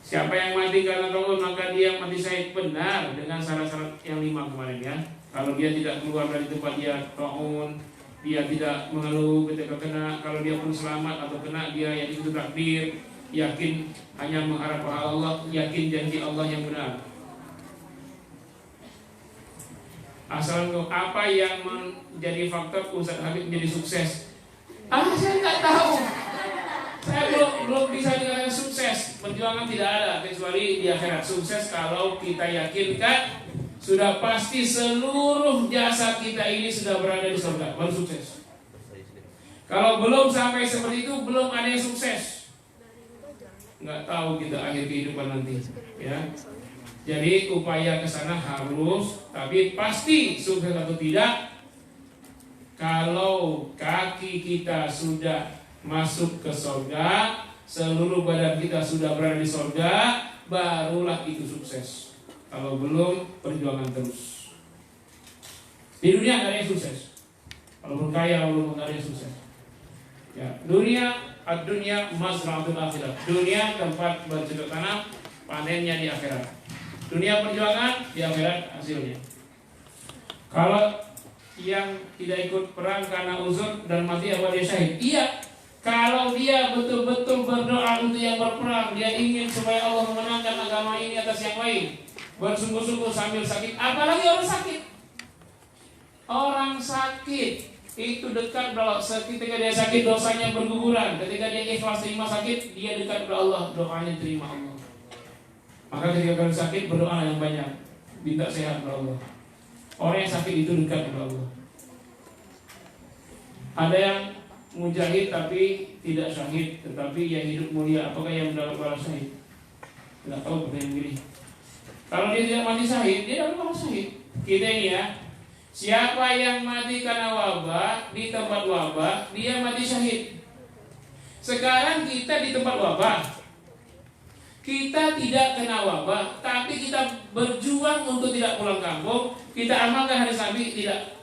Siapa yang mati karena taun maka dia mati syahid, benar dengan syarat-syarat yang 5 kemarin ya. Kalau dia tidak keluar dari tempat dia taun, dia tidak mengeluh ketika kena, kalau dia pun selamat atau kena, dia yang itu takdir, yakin hanya mengharap pahala Allah, yakin janji Allah yang benar. Asal apa yang menjadi faktor Ustaz Habib menjadi sukses? Saya nggak tahu. Saya belum bisa dikatakan sukses. Perjuangan tidak ada kecuali di akhirat. Sukses kalau kita yakinkan sudah pasti seluruh jasa kita ini sudah berada di surga, baru sukses. Kalau belum sampai seperti itu, belum ada yang sukses. Nggak tahu kita akhir kehidupan nanti, ya. Jadi upaya ke sana harus, tapi pasti sukses atau tidak. Kalau kaki kita sudah masuk ke surga, seluruh badan kita sudah berada di surga, barulah itu sukses. Kalau belum, perjuangan terus. Di dunia nggak ada yang sukses. Walaupun kaya, walaupun nggak ada yang sukses. Ya, dunia mazra'atul akhirat. Dunia tempat bercocok tanam, panennya di akhirat. Dunia perjuangan, di akhirat hasilnya. Kalau yang tidak ikut perang karena uzur dan mati apa dia syahid? Iya. Kalau dia betul-betul berdoa untuk yang berperang, dia ingin supaya Allah memenangkan agama ini atas yang lain, bersungguh-sungguh sambil sakit. Apalagi orang sakit. Orang sakit itu dekat kalau ketika dia sakit dosanya berguguran. Ketika dia ikhlas terima sakit, dia dekat kepada Allah, doanya terima Allah. Maka ketika kalian sakit berdoa yang banyak, minta sehat kepada Allah. Orang yang sakit itu dekat kepada Allah. Ada yang mujahid tapi tidak syahid, tetapi yang hidup mulia. Apakah yang mendapat pahala syahid? Tidak tahu, kita yang pilih. Kalau dia tidak mati syahid, dia dapat pahala syahid. Kita ini ya, siapa yang mati karena wabah, di tempat wabah, dia mati syahid. Sekarang kita di tempat wabah, kita tidak kena wabah, tapi kita berjuang untuk tidak pulang kampung. Kita amalkan hadis Nabi,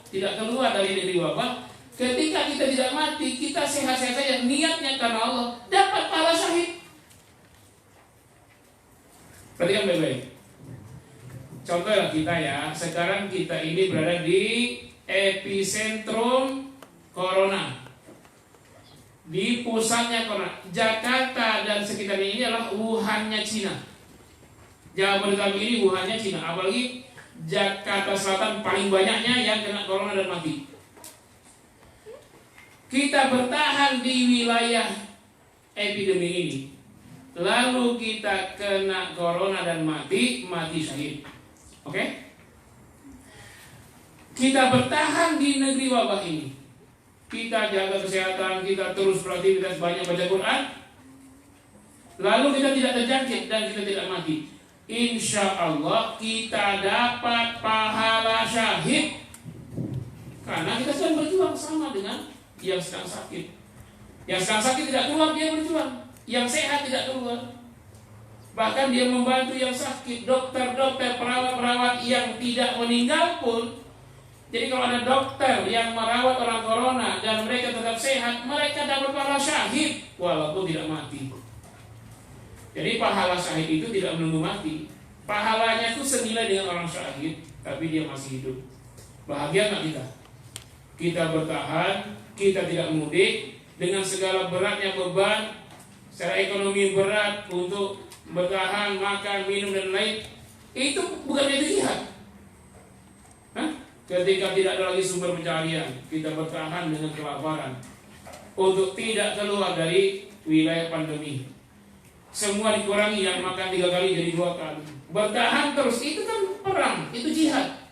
tidak keluar dari negeri wabah. Ketika kita tidak mati, kita sehat-sehat saja, niatnya karena Allah, dapat pahala syahid. Perhatikan baik-baik. Contohnya kita ya, sekarang kita ini berada di epicentrum corona, di pusatnya corona. Jakarta dan sekitarnya ini adalah Wuhannya Cina. Jabodetabek ini Wuhannya Cina. Apalagi Jakarta Selatan paling banyaknya yang kena corona dan mati. Kita bertahan di wilayah epidemi ini, lalu kita kena corona dan mati syahid. Oke? Kita bertahan di negeri wabah ini. Kita jaga kesehatan, kita terus beraktivitas, banyak baca Quran, lalu kita tidak terjangkit dan kita tidak mati. Insya Allah kita dapat pahala syahid, karena kita sedang berjuang sama dengan yang sedang sakit. Yang sedang sakit tidak keluar, dia berjuang. Yang sehat tidak keluar, bahkan dia membantu yang sakit. Dokter-dokter, perawat-perawat yang tidak meninggal pun. Jadi kalau ada dokter yang merawat orang corona dan mereka tetap sehat, mereka dapat pahala syahid walaupun tidak mati. Jadi pahala syahid itu tidak menunggu mati. Pahalanya itu senilai dengan orang syahid, tapi dia masih hidup. Bahagia nggak kita? Kita bertahan, kita tidak mudik dengan segala beratnya beban secara ekonomi berat untuk bertahan, makan, minum dan lain. Itu bukan itu jihad. Ketika tidak ada lagi sumber pencaharian, kita bertahan dengan kelaparan untuk tidak keluar dari wilayah pandemi. Semua dikurangi, yang makan 3 kali jadi 2 kali. Bertahan terus, itu kan perang, itu jihad.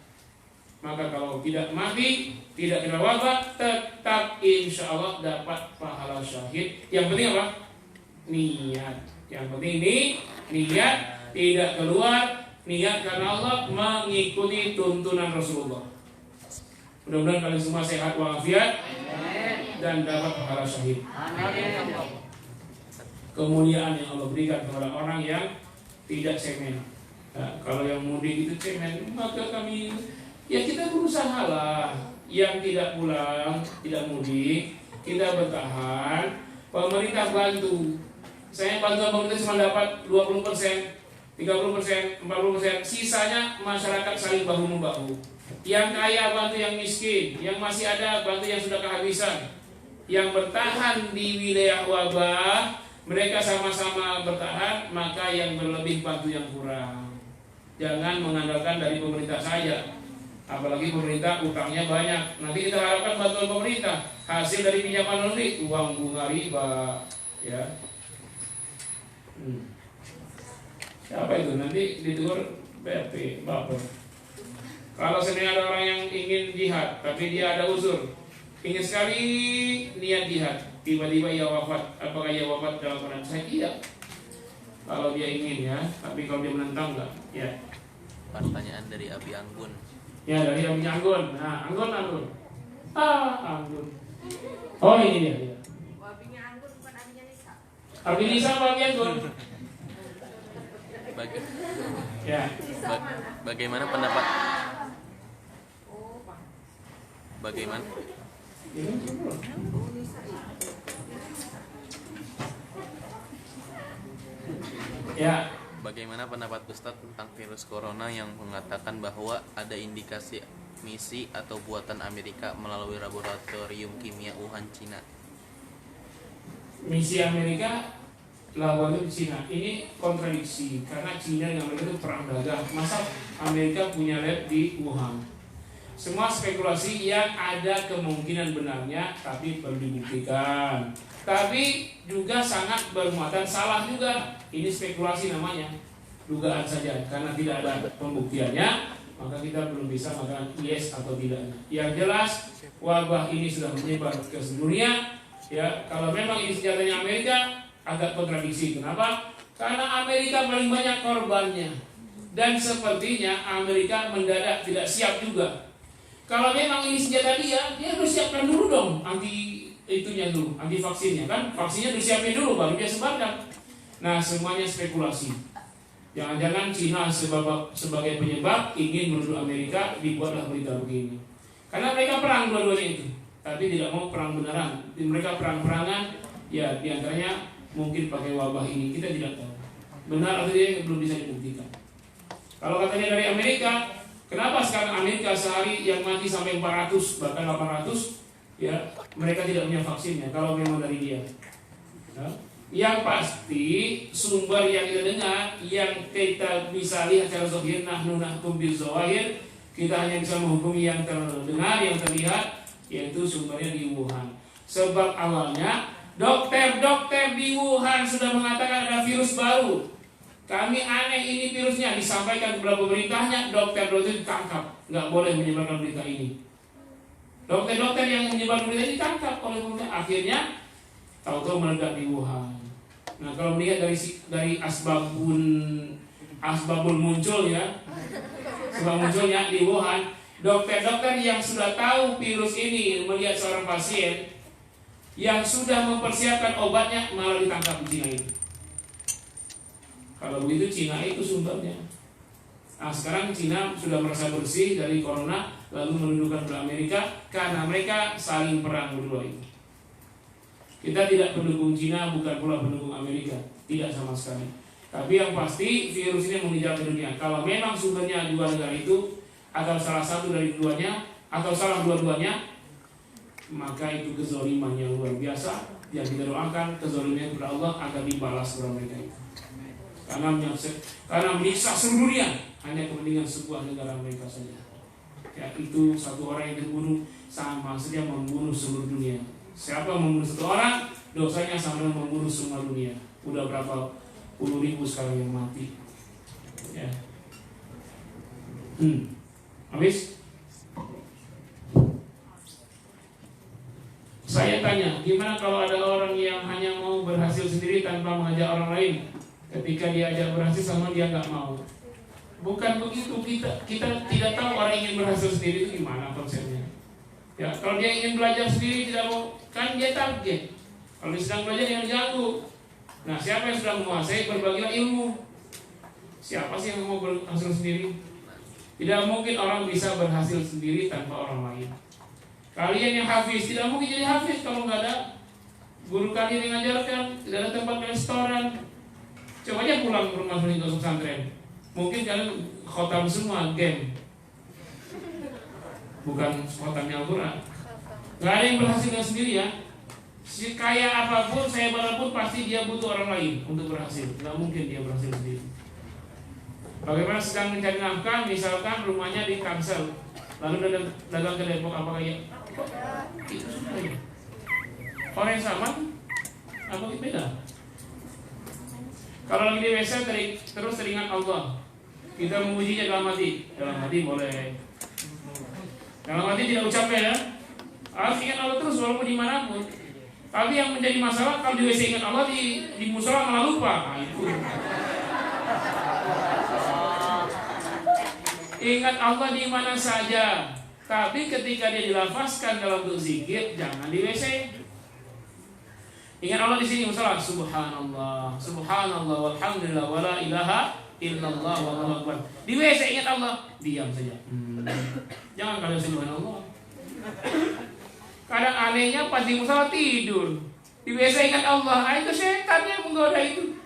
Maka kalau tidak mati, tidak kena wabah, tetap insya Allah dapat pahala syahid. Yang penting apa? Niat. Yang penting ini niat, tidak keluar, niat karena Allah, mengikuti tuntunan Rasulullah. Mudah-mudahan kalian semua sehat walafiat dan dapat pahala syahid. Kemuliaan yang Allah berikan kepada orang yang tidak cemen. Nah, kalau yang mudik itu cemen, maka kami ya kita berusaha lah. yang tidak pulang, tidak mudik, kita bertahan, pemerintah bantu. Saya bantuan pemerintah cuma dapat 20%, 30%, 40%, sisanya masyarakat saling bahu-membahu. Yang kaya bantu yang miskin, yang masih ada bantu yang sudah kehabisan. Yang bertahan di wilayah wabah, mereka sama-sama bertahan, maka yang berlebih bantu yang kurang. Jangan mengandalkan dari pemerintah saja. Apalagi pemerintah utangnya banyak. Nanti kita harapkan bantuan pemerintah, hasil dari pinjaman luar negeri, uang bunga riba, ya. Siapa itu? Nanti ditegur BP, baper. Kalau sebenarnya ada orang yang ingin jihad, tapi dia ada uzur, ingin sekali niat jihad, tiba-tiba ia wafat. Apakah ia wafat dalam keadaan sakit? Iya. Kalau dia ingin ya, tapi kalau dia menentang enggak? Ya. Pertanyaan dari Abi Anggun. Ya, dari Abi Anggun. Nah, Anggun. Anggun. Oh, ini dia. Abinya Anggun bukan abinya Nisa. Abi Nisa apa Abi Anggun? Ya. Bagaimana pendapat? Oh, Pak. Bagaimana? Ya. Bagaimana pendapat Ustadz tentang virus corona yang mengatakan bahwa ada indikasi misi atau buatan Amerika melalui laboratorium kimia Wuhan, Cina? Misi Amerika lawannya di Cina. Ini kontradiksi karena Cina dan Amerika itu perang dagang. Masa Amerika punya lab di Wuhan? Semua spekulasi yang ada kemungkinan benarnya, tapi perlu dibuktikan. Tapi juga sangat bermuatan salah juga. Ini spekulasi namanya, dugaan saja. Karena tidak ada pembuktiannya, maka kita belum bisa mengatakan yes atau tidaknya. Yang jelas wabah ini sudah menyebar ke seluruh dunia. Ya, kalau memang ini senjatanya Amerika, agak kontradiksi. Kenapa? Karena Amerika paling banyak korbannya. Dan sepertinya Amerika mendadak tidak siap juga. Kalau memang ini senjata dia harus siapkan dulu dong anti vaksinnya kan? Vaksinnya disiapin dulu baru dia sebarkan. Nah, semuanya spekulasi. Jangan-jangan Cina sebagai penyebab ingin menuduh Amerika, dibuatlah berita begini. Karena mereka perang dua-duanya itu, tapi tidak mau perang beneran. Mereka perang-perangan, ya diantaranya mungkin pakai wabah ini, kita tidak tahu. Benar atau tidak belum bisa dibuktikan. Kalau katanya dari Amerika, kenapa sekarang Amerika sehari yang mati sampai 400 bahkan 800? Ya, mereka tidak punya vaksinnya. Kalau memang dari dia, ya. Yang pasti sumber yang kita dengar, yang kita bisa lihat secara zahir, nahnu nahkum bil zawahir, kita hanya bisa menghukumi yang terdengar, yang terlihat, yaitu sumbernya di Wuhan. Sebab awalnya dokter di Wuhan sudah mengatakan ada virus baru. Kami aneh ini virusnya, disampaikan kepada pemerintahnya, dokter ditangkap, nggak boleh menyebarkan berita ini. Dokter yang menyebarkan berita ini ditangkap oleh pemerintah. Akhirnya tahu-tahu meledak di Wuhan. Nah, kalau melihat dari asbabul muncul ya, sebab munculnya di Wuhan, dokter yang sudah tahu virus ini melihat seorang pasien yang sudah mempersiapkan obatnya malah ditangkap di Cina itu. Kalau begitu Cina itu sumbernya. Nah, sekarang Cina sudah merasa bersih dari corona, lalu menuduhkan ke Amerika karena mereka saling perang berdua itu. Kita tidak pendukung Cina, bukan pula pendukung Amerika, tidak sama sekali. Tapi yang pasti virus ini menginjak dunia. Kalau memang sumbernya dua negara itu, atau salah satu dari keduanya, atau salah dua-duanya, maka itu kezaliman yang luar biasa. Yang kita doakan kezaliman kepada Allah agar dibalas kepada mereka itu. Karena menyiksa seluruh dunia hanya kepentingan sebuah negara mereka saja. Ya, itu satu orang yang terbunuh sama saja membunuh seluruh dunia. Siapa membunuh satu orang, dosanya sama dengan membunuh semua dunia. Udah berapa puluh ribu sekarang yang mati. Ya. Habis? Saya tanya, gimana kalau ada orang yang hanya mau berhasil sendiri tanpa mengajak orang lain? Ketika diajak berhasil sama dia nggak mau. Bukan begitu, kita tidak tahu orang ingin berhasil sendiri itu gimana konsepnya. Ya, kalau dia ingin belajar sendiri tidak mau, kan dia target. Kalau dia sedang belajar yang diganggu. Nah, siapa yang sudah menguasai, berbagilah ilmu. Siapa sih yang mau berhasil sendiri? Tidak mungkin orang bisa berhasil sendiri tanpa orang lain. Kalian yang hafiz tidak mungkin jadi hafiz kalau nggak ada guru kalian yang ngajarkan, tidak ada tempat restoran. Coba aja pulang ke rumah ke pesantren. Mungkin kalian khotam semua game, bukan khotamnya Al-Quran. Nggak ada yang berhasil dengan sendiri ya. Si kaya apapun, saya apapun, pasti dia butuh orang lain untuk berhasil. Nggak mungkin dia berhasil sendiri. Bagaimana sedang mencari nafkah, misalkan rumahnya di Tangsel, lalu dagang ke Depok, apakah ya? Itu sudah ya. Orang yang sama, apa beda? Kalau lagi di WC terus teringat Allah, kita memujinya dalam hati boleh. Dalam hati tidak ucapnya ya. Harus ingat Allah terus walaupun dimanapun. Tapi yang menjadi masalah kalau di WC ingat Allah, di musola malah lupa. Nah, itu. Ingat Allah di mana saja. Tapi ketika dia dilafazkan dalam bentuk zikir, jangan di WC. Ingat Allah di sini musola, subhanallah, subhanallah, walhamdulillah, wala ilaha illallah, wallahu akbar. Di WC ingat Allah, diam saja. Jangan kalian subhanallah. Kadang anehnya pas di musola tidur, di WC ingat Allah. Itu setan yang menggoda itu.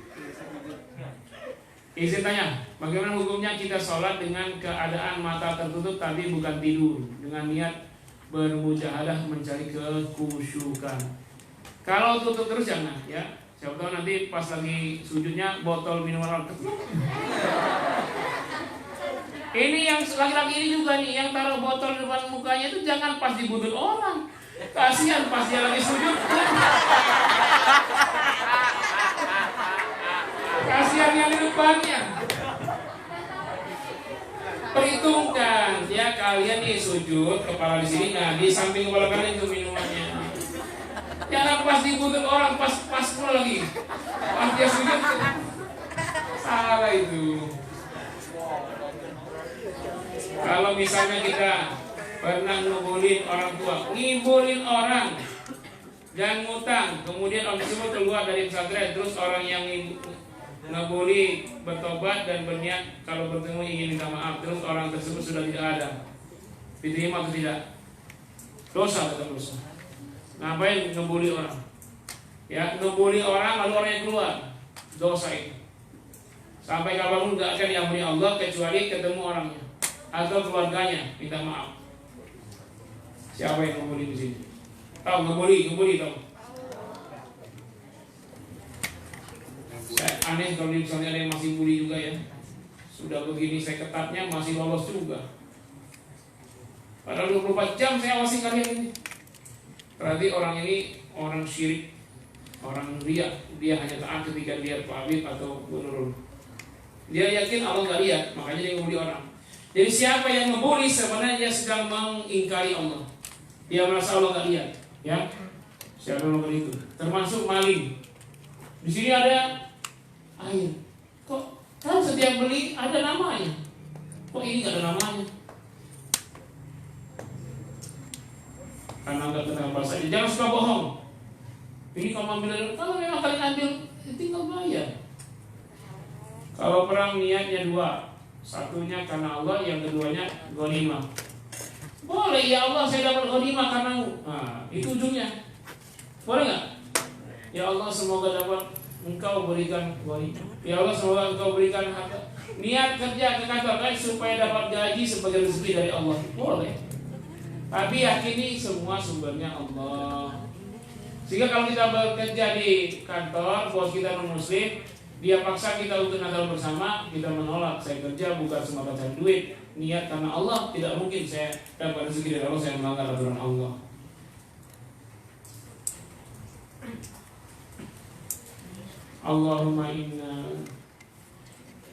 Izin tanya, bagaimana hukumnya kita sholat dengan keadaan mata tertutup tapi bukan tidur, dengan niat bermujahadah mencari kekhusyukan. Kalau tutup terus jangan ya. Siapa tahu nanti pas lagi sujudnya botol minuman ketutup. Ini yang laki-laki ini juga nih, yang taruh botol di depan mukanya itu jangan pas di butut orang. Kasihan pas dia lagi sujud. Kasihan yang di depannya. Perhitungkan ya, kalian nih sujud, kepala di sini, nah di samping kepala kalian itu minumannya. Jangan pas di butut orang, pas pula lagi. Pas dia sujud, salah itu. Kalau misalnya kita pernah ngibulin orang tua, ngibulin orang dan ngutang, kemudian orang tersebut keluar dari pesantren, terus orang yang ngibuli bertobat dan berniat kalau bertemu ingin minta maaf, terus orang tersebut sudah tidak ada, diterima atau tidak? Dosa, tetap dosa. Ngapain ngebully orang? Ya, ngebully orang lalu orangnya keluar, dosa itu. Sampai kapanpun gak akan diampuni Allah kecuali ketemu orangnya atau keluarganya minta maaf. Siapa yang ngebully di sini? Tahu ngebully tahu? Saya aneh kalau misalnya ada yang masih bully juga ya. Sudah begini saya ketatnya masih lolos juga. Padahal 24 jam saya awasi kalian ini. Berarti orang ini orang syirik, orang riya. Dia hanya taat ketika lihat Pak Habib atau Bu Nurul. Dia yakin Allah nggak lihat, makanya dia ngebully orang. Jadi siapa yang ngebully sebenarnya dia sedang mengingkari Allah. Dia merasa Allah nggak lihat, ya. Siapa yang ngebully itu? Termasuk maling. Di sini ada air. Kok kan setiap beli ada namanya? Kok ini nggak ada namanya? Karena nggak kenal bahasa. Jangan suka bohong. Ini kalau ambil, kalau memang kalian ambil, tinggal bayar. Kalau perang niatnya dua, satunya karena Allah, yang keduanya ghanimah. Boleh ya Allah, saya dapat ghanimah karenamu. Nah, itu ujungnya. Boleh nggak? Ya Allah, semoga dapat Engkau berikan ghanimah. Ya Allah, semoga Engkau berikan harta. Niat kerja ke kantor kan supaya dapat gaji sebagai rezeki dari Allah. Boleh. Tapi yakini semua sumbernya Allah. Sehingga kalau kita bekerja di kantor, bos kita non-muslim, dia paksa kita untuk Natal bersama, kita menolak. Saya kerja bukan semata cari duit, niat karena Allah. Tidak mungkin saya dapat rezeki dari Allah, saya melanggar aturan Allah. Allahumma inna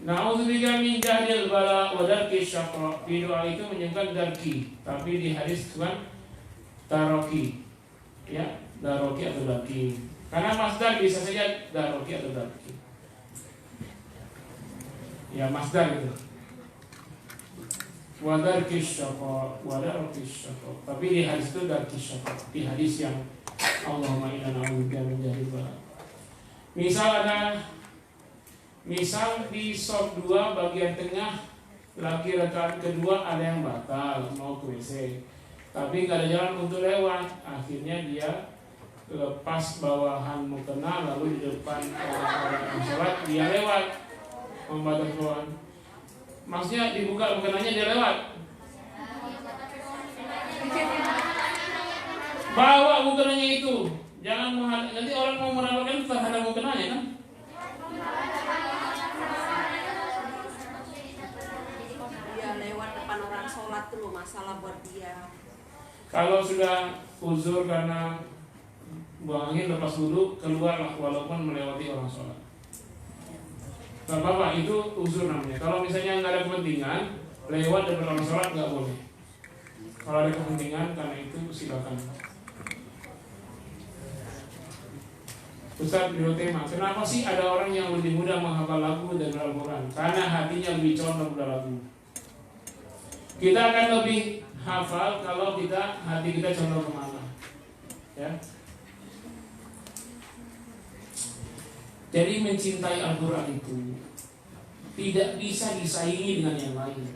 na'udzubika min jahdil bala wa darki syaqqa. Di doa itu menyebutkan darki, tapi di hadis Tuhan taroki, ya, daroki atau darki. Karena masdar bisa saja daroki atau darki. Ya, masdar itu. Wa darki syaqqa, wa darki syaqqa. Tapi di hadis itu darki syaqqa. Di hadis yang Allahumma inna na'udzubika min jahdil bala. Misal di shop 2 bagian tengah lagi rakaat kedua ada yang batal mau ke WC. tapi nggak ada jalan untuk lewat. Akhirnya dia lepas bawahan mukena, lalu di depan orang-orang yang sholat dia lewat membatas bawahan. Maksudnya dibuka mukenanya dia lewat. Bawa mukenanya itu, jangan nanti orang mau menawarkan terhadap mukenanya kan. Dia lewat depan orang sholat dulu, masalah buat dia. Kalau sudah uzur karena buang angin lepas wudhu, keluarlah walaupun melewati orang sholat. Gak apa-apa, itu uzur namanya. Kalau misalnya nggak ada kepentingan, lewat depan orang sholat nggak boleh. Kalau ada kepentingan, karena itu silakan. Ustaz biro tema, kenapa sih ada orang yang lebih mudah menghafal lagu dan Al-Quran? Karena hatinya lebih condong pada lagu. Kita akan lebih hafal kalau hati kita condong kemana, ya. Jadi mencintai Al-Quran itu tidak bisa disaingi dengan yang lain.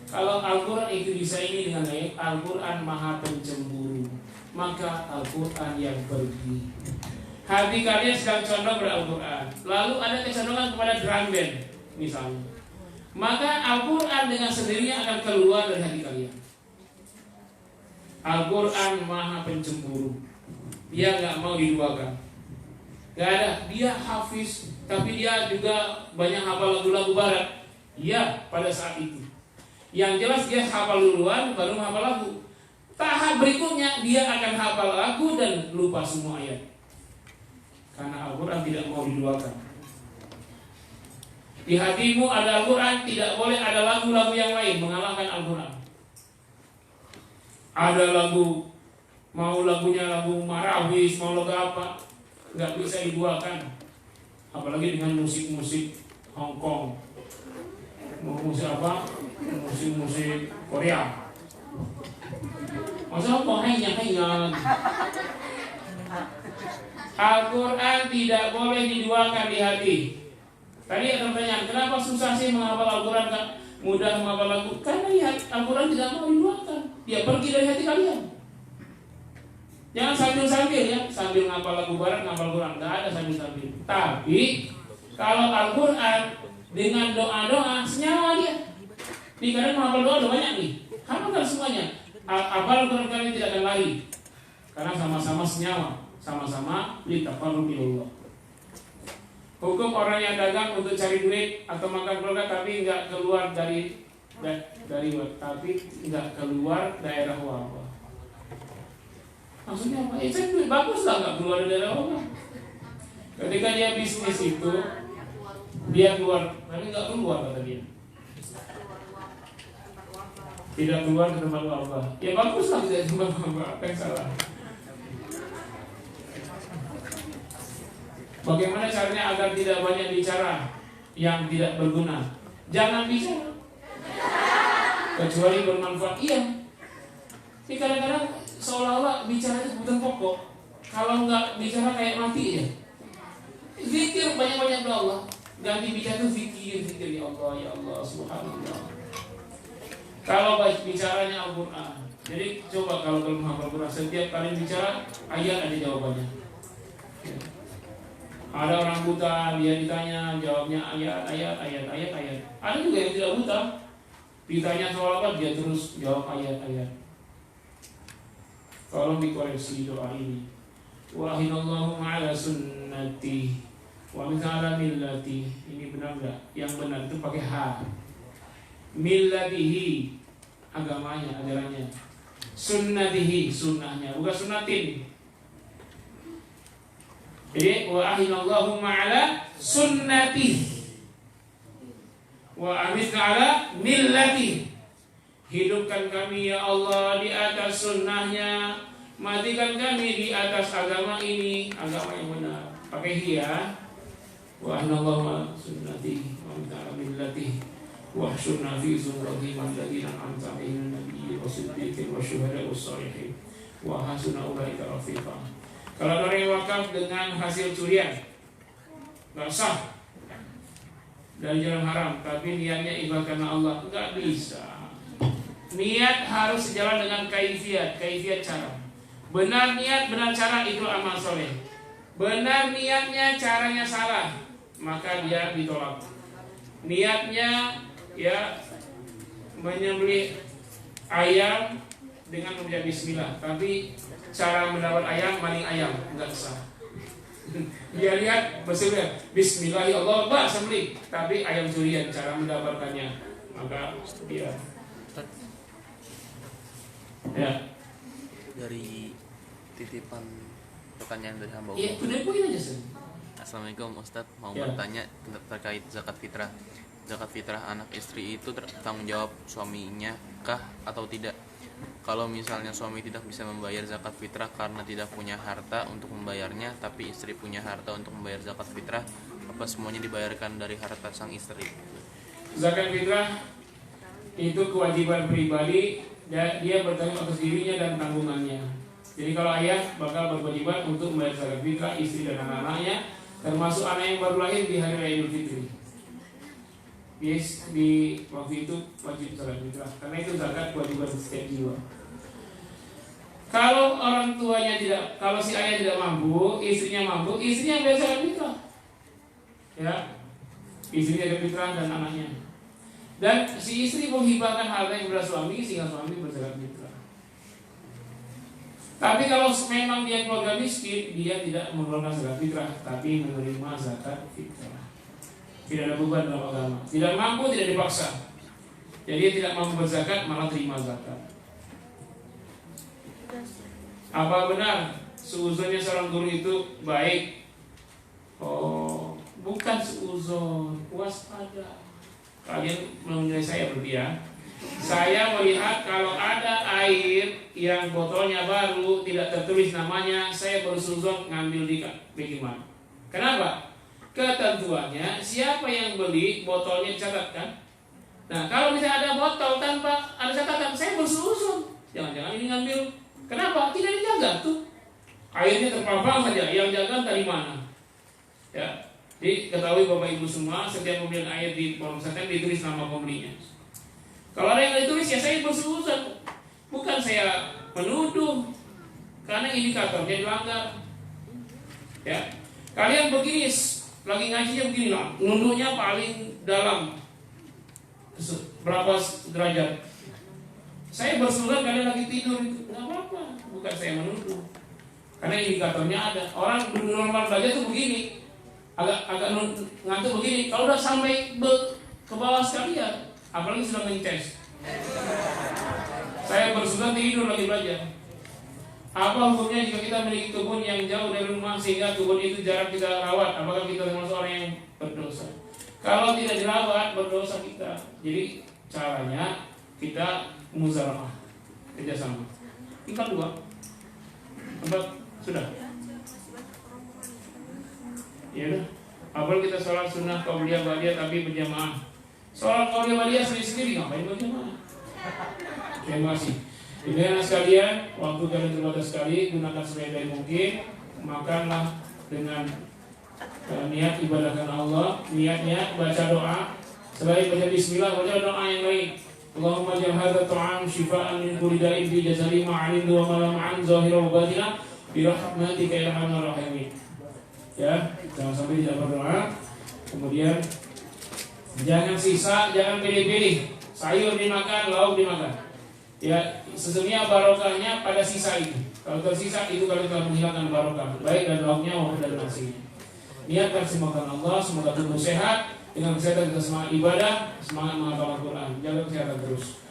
Kalau Al-Quran itu disaingi dengan lain, Al-Quran maha pencemburu, maka Al-Quran yang pergi. Hati kalian sedang condong pada Al-Quran, lalu ada kecondongan kepada drum band misalnya, maka Al-Quran dengan sendirinya akan keluar dari hati kalian. Al-Quran maha pencemburu, dia nggak mau diduakan. Gak ada, dia hafiz, tapi dia juga banyak hafal lagu-lagu barat. Ya, pada saat itu. Yang jelas dia hafal duluan, baru hafal lagu. Tahap berikutnya dia akan hafal lagu dan lupa semua ayat. Karena Al-Quran tidak mau diduakan. Di hatimu ada Al-Quran, tidak boleh ada lagu-lagu yang lain mengalahkan Al-Quran. Ada lagu, mau lagunya lagu Marawis, mau lagu apa, nggak bisa diduakan. Apalagi dengan musik-musik Hong Kong, musik apa, musik Korea. Masa kok hanya Al-Quran tidak boleh diduakan di hati. Tadi ada pertanyaan, kenapa susah sih menghafal Al-Quran, Kak? Mudah menghafal lagu? Karena ya, Al-Quran tidak mau diduakan. Dia pergi dari hati kalian. Jangan sambil-sambil ya, sambil ngapal lagu barat, ngapal Quran, nggak ada sambil-sambil. Tapi kalau Al-Quran dengan doa-doa senyawa dia. Nih kalian menghafal doa banyak nih, hafalkan semuanya. Hafal Quran kalian tidak akan lari, karena sama-sama senyawa, sama-sama litaqarrubillah. Hukum orang yang dagang untuk cari duit atau makan keluarga tapi nggak keluar dari tapi nggak keluar daerah wabah. Maksudnya apa? Itu duit bagus lah, nggak keluar dari daerah wabah. Ketika dia bisnis itu, dia keluar, tapi nggak keluar kata dia. Tidak keluar ke tempat wabah. Ya bagus lah tidak tempat wabah. Apa yang salah? Bagaimana caranya agar tidak banyak bicara yang tidak berguna? Jangan bicara, kecuali bermanfaat. Iya. Ini kadang-kadang seolah-olah bicara itu kebutuhan pokok. Kalau nggak bicara kayak mati ya. Zikir banyak-banyak doa Allah. Ganti bicara itu zikir ya Allah subhanallah. Kalau bicaranya Al-Quran, jadi coba kalau menghafal Al-Quran, setiap kali bicara ayat ada jawabannya. Ya. Ada orang buta, dia ditanya, jawabnya ayat. Ada juga yang tidak buta, ditanya soal apa, dia terus jawab ayat. Tolong dikoreksi doa ini. Wa ahinallahu ma'ala sunnati wa mita'ala millati. Ini benar enggak? Yang benar itu pakai ha. Millatihi, agamanya, ajarannya. Sunnatihi, sunnahnya, bukan sunnatin. Jadi wa ahinallahu ma'ala sunnati wa amitna ala millati. Hidupkan kami ya Allah di atas sunnahnya, matikan kami di atas agama ini, agama yang benar. Pakai hiya. Wa ahinallahu ma'ala sunnati wa amitna ala millati wa ahsyurna fi zumrati man ladina an'amta 'alaihim nabiyyin wa siddiqin wa syuhada'i was shalihin wa hasuna ulaika rafiqa. Kalau orang yang wakaf dengan hasil curian nggak sah, dari jalan haram, tapi niatnya ibadah karena Allah, nggak bisa. niat harus sejalan dengan kaifiat cara. Benar niat, benar cara, itu amal soleh. Benar niatnya, caranya salah, maka dia ditolak. Niatnya ya menyembelih ayam dengan membaca bismillah, tapi cara mendapat ayam maling ayam, enggak sah. Dia lihat bismillah, bismillah ya Allah, bah sembelih, tapi ayam curian cara mendapatkannya, maka dia ya. Dari titipan pertanyaan dari hamba Iya, Allah. udah poin aja sih. Assalamualaikum Ustadz, mau Ya. bertanya terkait zakat fitrah. Zakat fitrah anak istri itu tanggung jawab suaminya kah atau tidak? Kalau misalnya suami tidak bisa membayar zakat fitrah karena tidak punya harta untuk membayarnya, tapi istri punya harta untuk membayar zakat fitrah, apa semuanya dibayarkan dari harta sang istri? Zakat fitrah itu kewajiban pribadi, dia bertanggung atas dirinya dan tanggungannya. Jadi kalau ayah bakal berkewajiban untuk membayar zakat fitrah istri dan anak-anaknya, termasuk anak yang baru lahir di hari raya Idul Fitri. Yes, di waktu itu wajib zakat fitrah karena itu zakat kewajiban setiap jiwa. Kalau orang tuanya tidak, kalau si ayah tidak mampu, istrinya mampu, istrinya bayar zakat fitrah. Ya, istrinya zakat fitrah dan anaknya. Dan si istri menghibahkan harta kepada suami sehingga suami berzakat fitrah. Tapi kalau memang dia keluarga miskin, dia tidak mengeluarkan zakat fitrah, tapi menerima zakat fitrah. Tidak ada beban dalam agama. Tidak mampu, tidak dipaksa. Jadi dia tidak mampu berzakat, malah terima zakat. Apa benar seuzonnya seorang guru itu baik? Oh, bukan seuzon, waspada. Kalian menilai saya berlebihan. Saya melihat kalau ada air yang botolnya baru tidak tertulis namanya, saya baru seuzon ngambil di Begiman. Kenapa? Ketentuannya siapa yang beli botolnya dicatatkan. Nah kalau misalnya ada botol tanpa ada catatan, saya bersusun. Jangan-jangan ini ngambil. Kenapa? Tidak dijaga tuh. Airnya terpampang saja. Yang jaga dari mana? Ya. Jadi ketahui Bapak Ibu semua, setiap pembelian air di pondok pesantren ditulis nama pembelinya. Kalau ada yang ditulis ya saya bersusun. Bukan saya menuduh. Karena indikatornya dilanggar. Ya. Kalian begini. Lagi ngajinya begini lah, nunduknya paling dalam berapa derajat. Saya bersurat kalian lagi tidur itu nggak apa-apa, bukan saya menuduh. Karena indikatornya ada. Orang normal belajar tuh begini, agak ngantuk begini. Kalau udah sampai ke bawah sekalian, apalagi sudah ngeces. Saya bersurat tidur lagi belajar. Apa hukumnya jika kita memiliki kebun yang jauh dari rumah sehingga kebun itu jarang kita rawat? Apakah kita termasuk orang yang berdosa? Kalau tidak dirawat, berdosa kita. Jadi caranya kita muzarah, kerjasama. Tinggal 2, 4, sudah. Ya udah. Apalagi kita sholat sunnah qabliyah ba'diyah tapi berjamaah. Sholat qabliyah ba'diyah sendiri ngapain berjamaah? Terima kasih. Dengan sekalian, waktu kalian terbatas sekali, gunakan sebaik mungkin, makanlah dengan niat ibadahkan Allah. Niatnya baca doa, selain baca bismillah, baca doa yang lain. Allahumma ja'al hadza ta'am shifaan min kulli da'in fi jasadi ma'anin wa ma lam 'an zahira wa batina bi rahmatika ya arhamar rahimin. Ya, jangan sampai tidak berdoa. Kemudian jangan sisa, jangan pilih-pilih. Sayur dimakan, lauk dimakan. Ya, sesungguhnya barokahnya pada sisa itu. Kalau tersisa itu kalian telah menghilangkan barokah, baik dari lauknya maupun dari nasinya. Niatkan semoga Allah, semoga tubuh sehat, dengan kesehatan kita semangat ibadah, semangat menghafal Al-Quran, jaga kesehatan terus.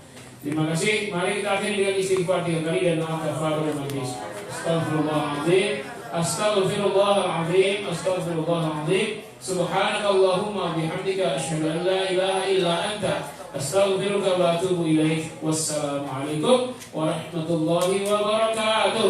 Terima kasih. Mari kita akhiri dengan istighfar 3 kali dan doa kafaratul majlis. Astaghfirullahaladzim, astaghfirullahaladzim, astaghfirullahaladzim. Subhanakallahumma bihamdika asyhadu an la ilaha illa anta astaghfiruka wa atubu ilaik. Wassalamualaikum warahmatullahi wabarakatuh.